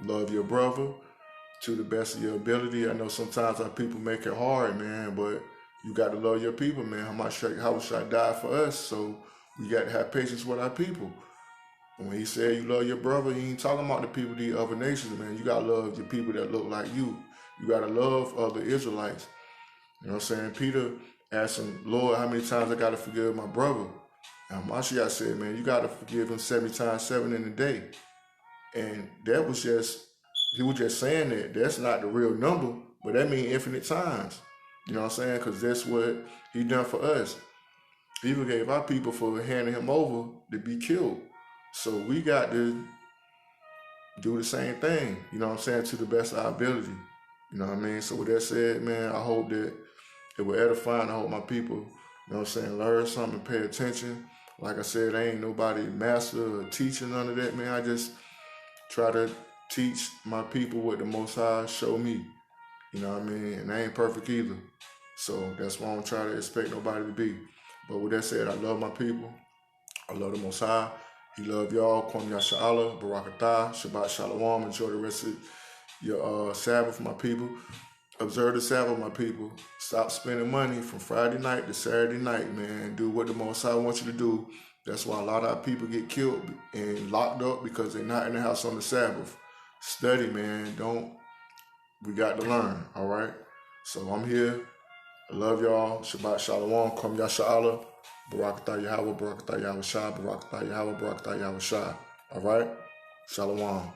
Love your brother to the best of your ability. I know sometimes our people make it hard, man, but you got to love your people, man. Hamashiach Yahweh Shai died for us, so we got to have patience with our people. When he said you love your brother, he ain't talking about the people of the other nations, man. You got to love the people that look like you. You got to love other Israelites. You know what I'm saying? Peter asked him, Lord, how many times I got to forgive my brother? And Mashiach said, man, you got to forgive him 70 times 7 in a day. And that was he was just saying that. That's not the real number, but that means infinite times. You know what I'm saying? Because that's what he done for us. He forgave our people for handing him over to be killed. So we got to do the same thing, you know what I'm saying, to the best of our ability. You know what I mean? So with that said, man, I hope that it will edify, and I hope my people, you know what I'm saying, learn something, pay attention. Like I said, I ain't nobody master or teacher, none of that, man. I just try to teach my people what the Most High show me. You know what I mean? And I ain't perfect either. So that's why I don't try to expect nobody to be. But with that said, I love my people. I love the Most High. He love y'all. Kwam Yasha'Allah, Barakatah, Shabbat Shalom. Enjoy the rest of your Sabbath, my people. Observe the Sabbath, my people. Stop spending money from Friday night to Saturday night, man. Do what the Most High wants you to do. That's why a lot of our people get killed and locked up because they're not in the house on the Sabbath. Study, man. We got to learn, all right? So I'm here. I love y'all. Shabbat Shalom. Kwam Yasha'Allah. Barakatah Yahweh, Barakatah Yahweh Shai, Barakatah Yahweh, Barakatah Yahweh Shai. All right? Shalom.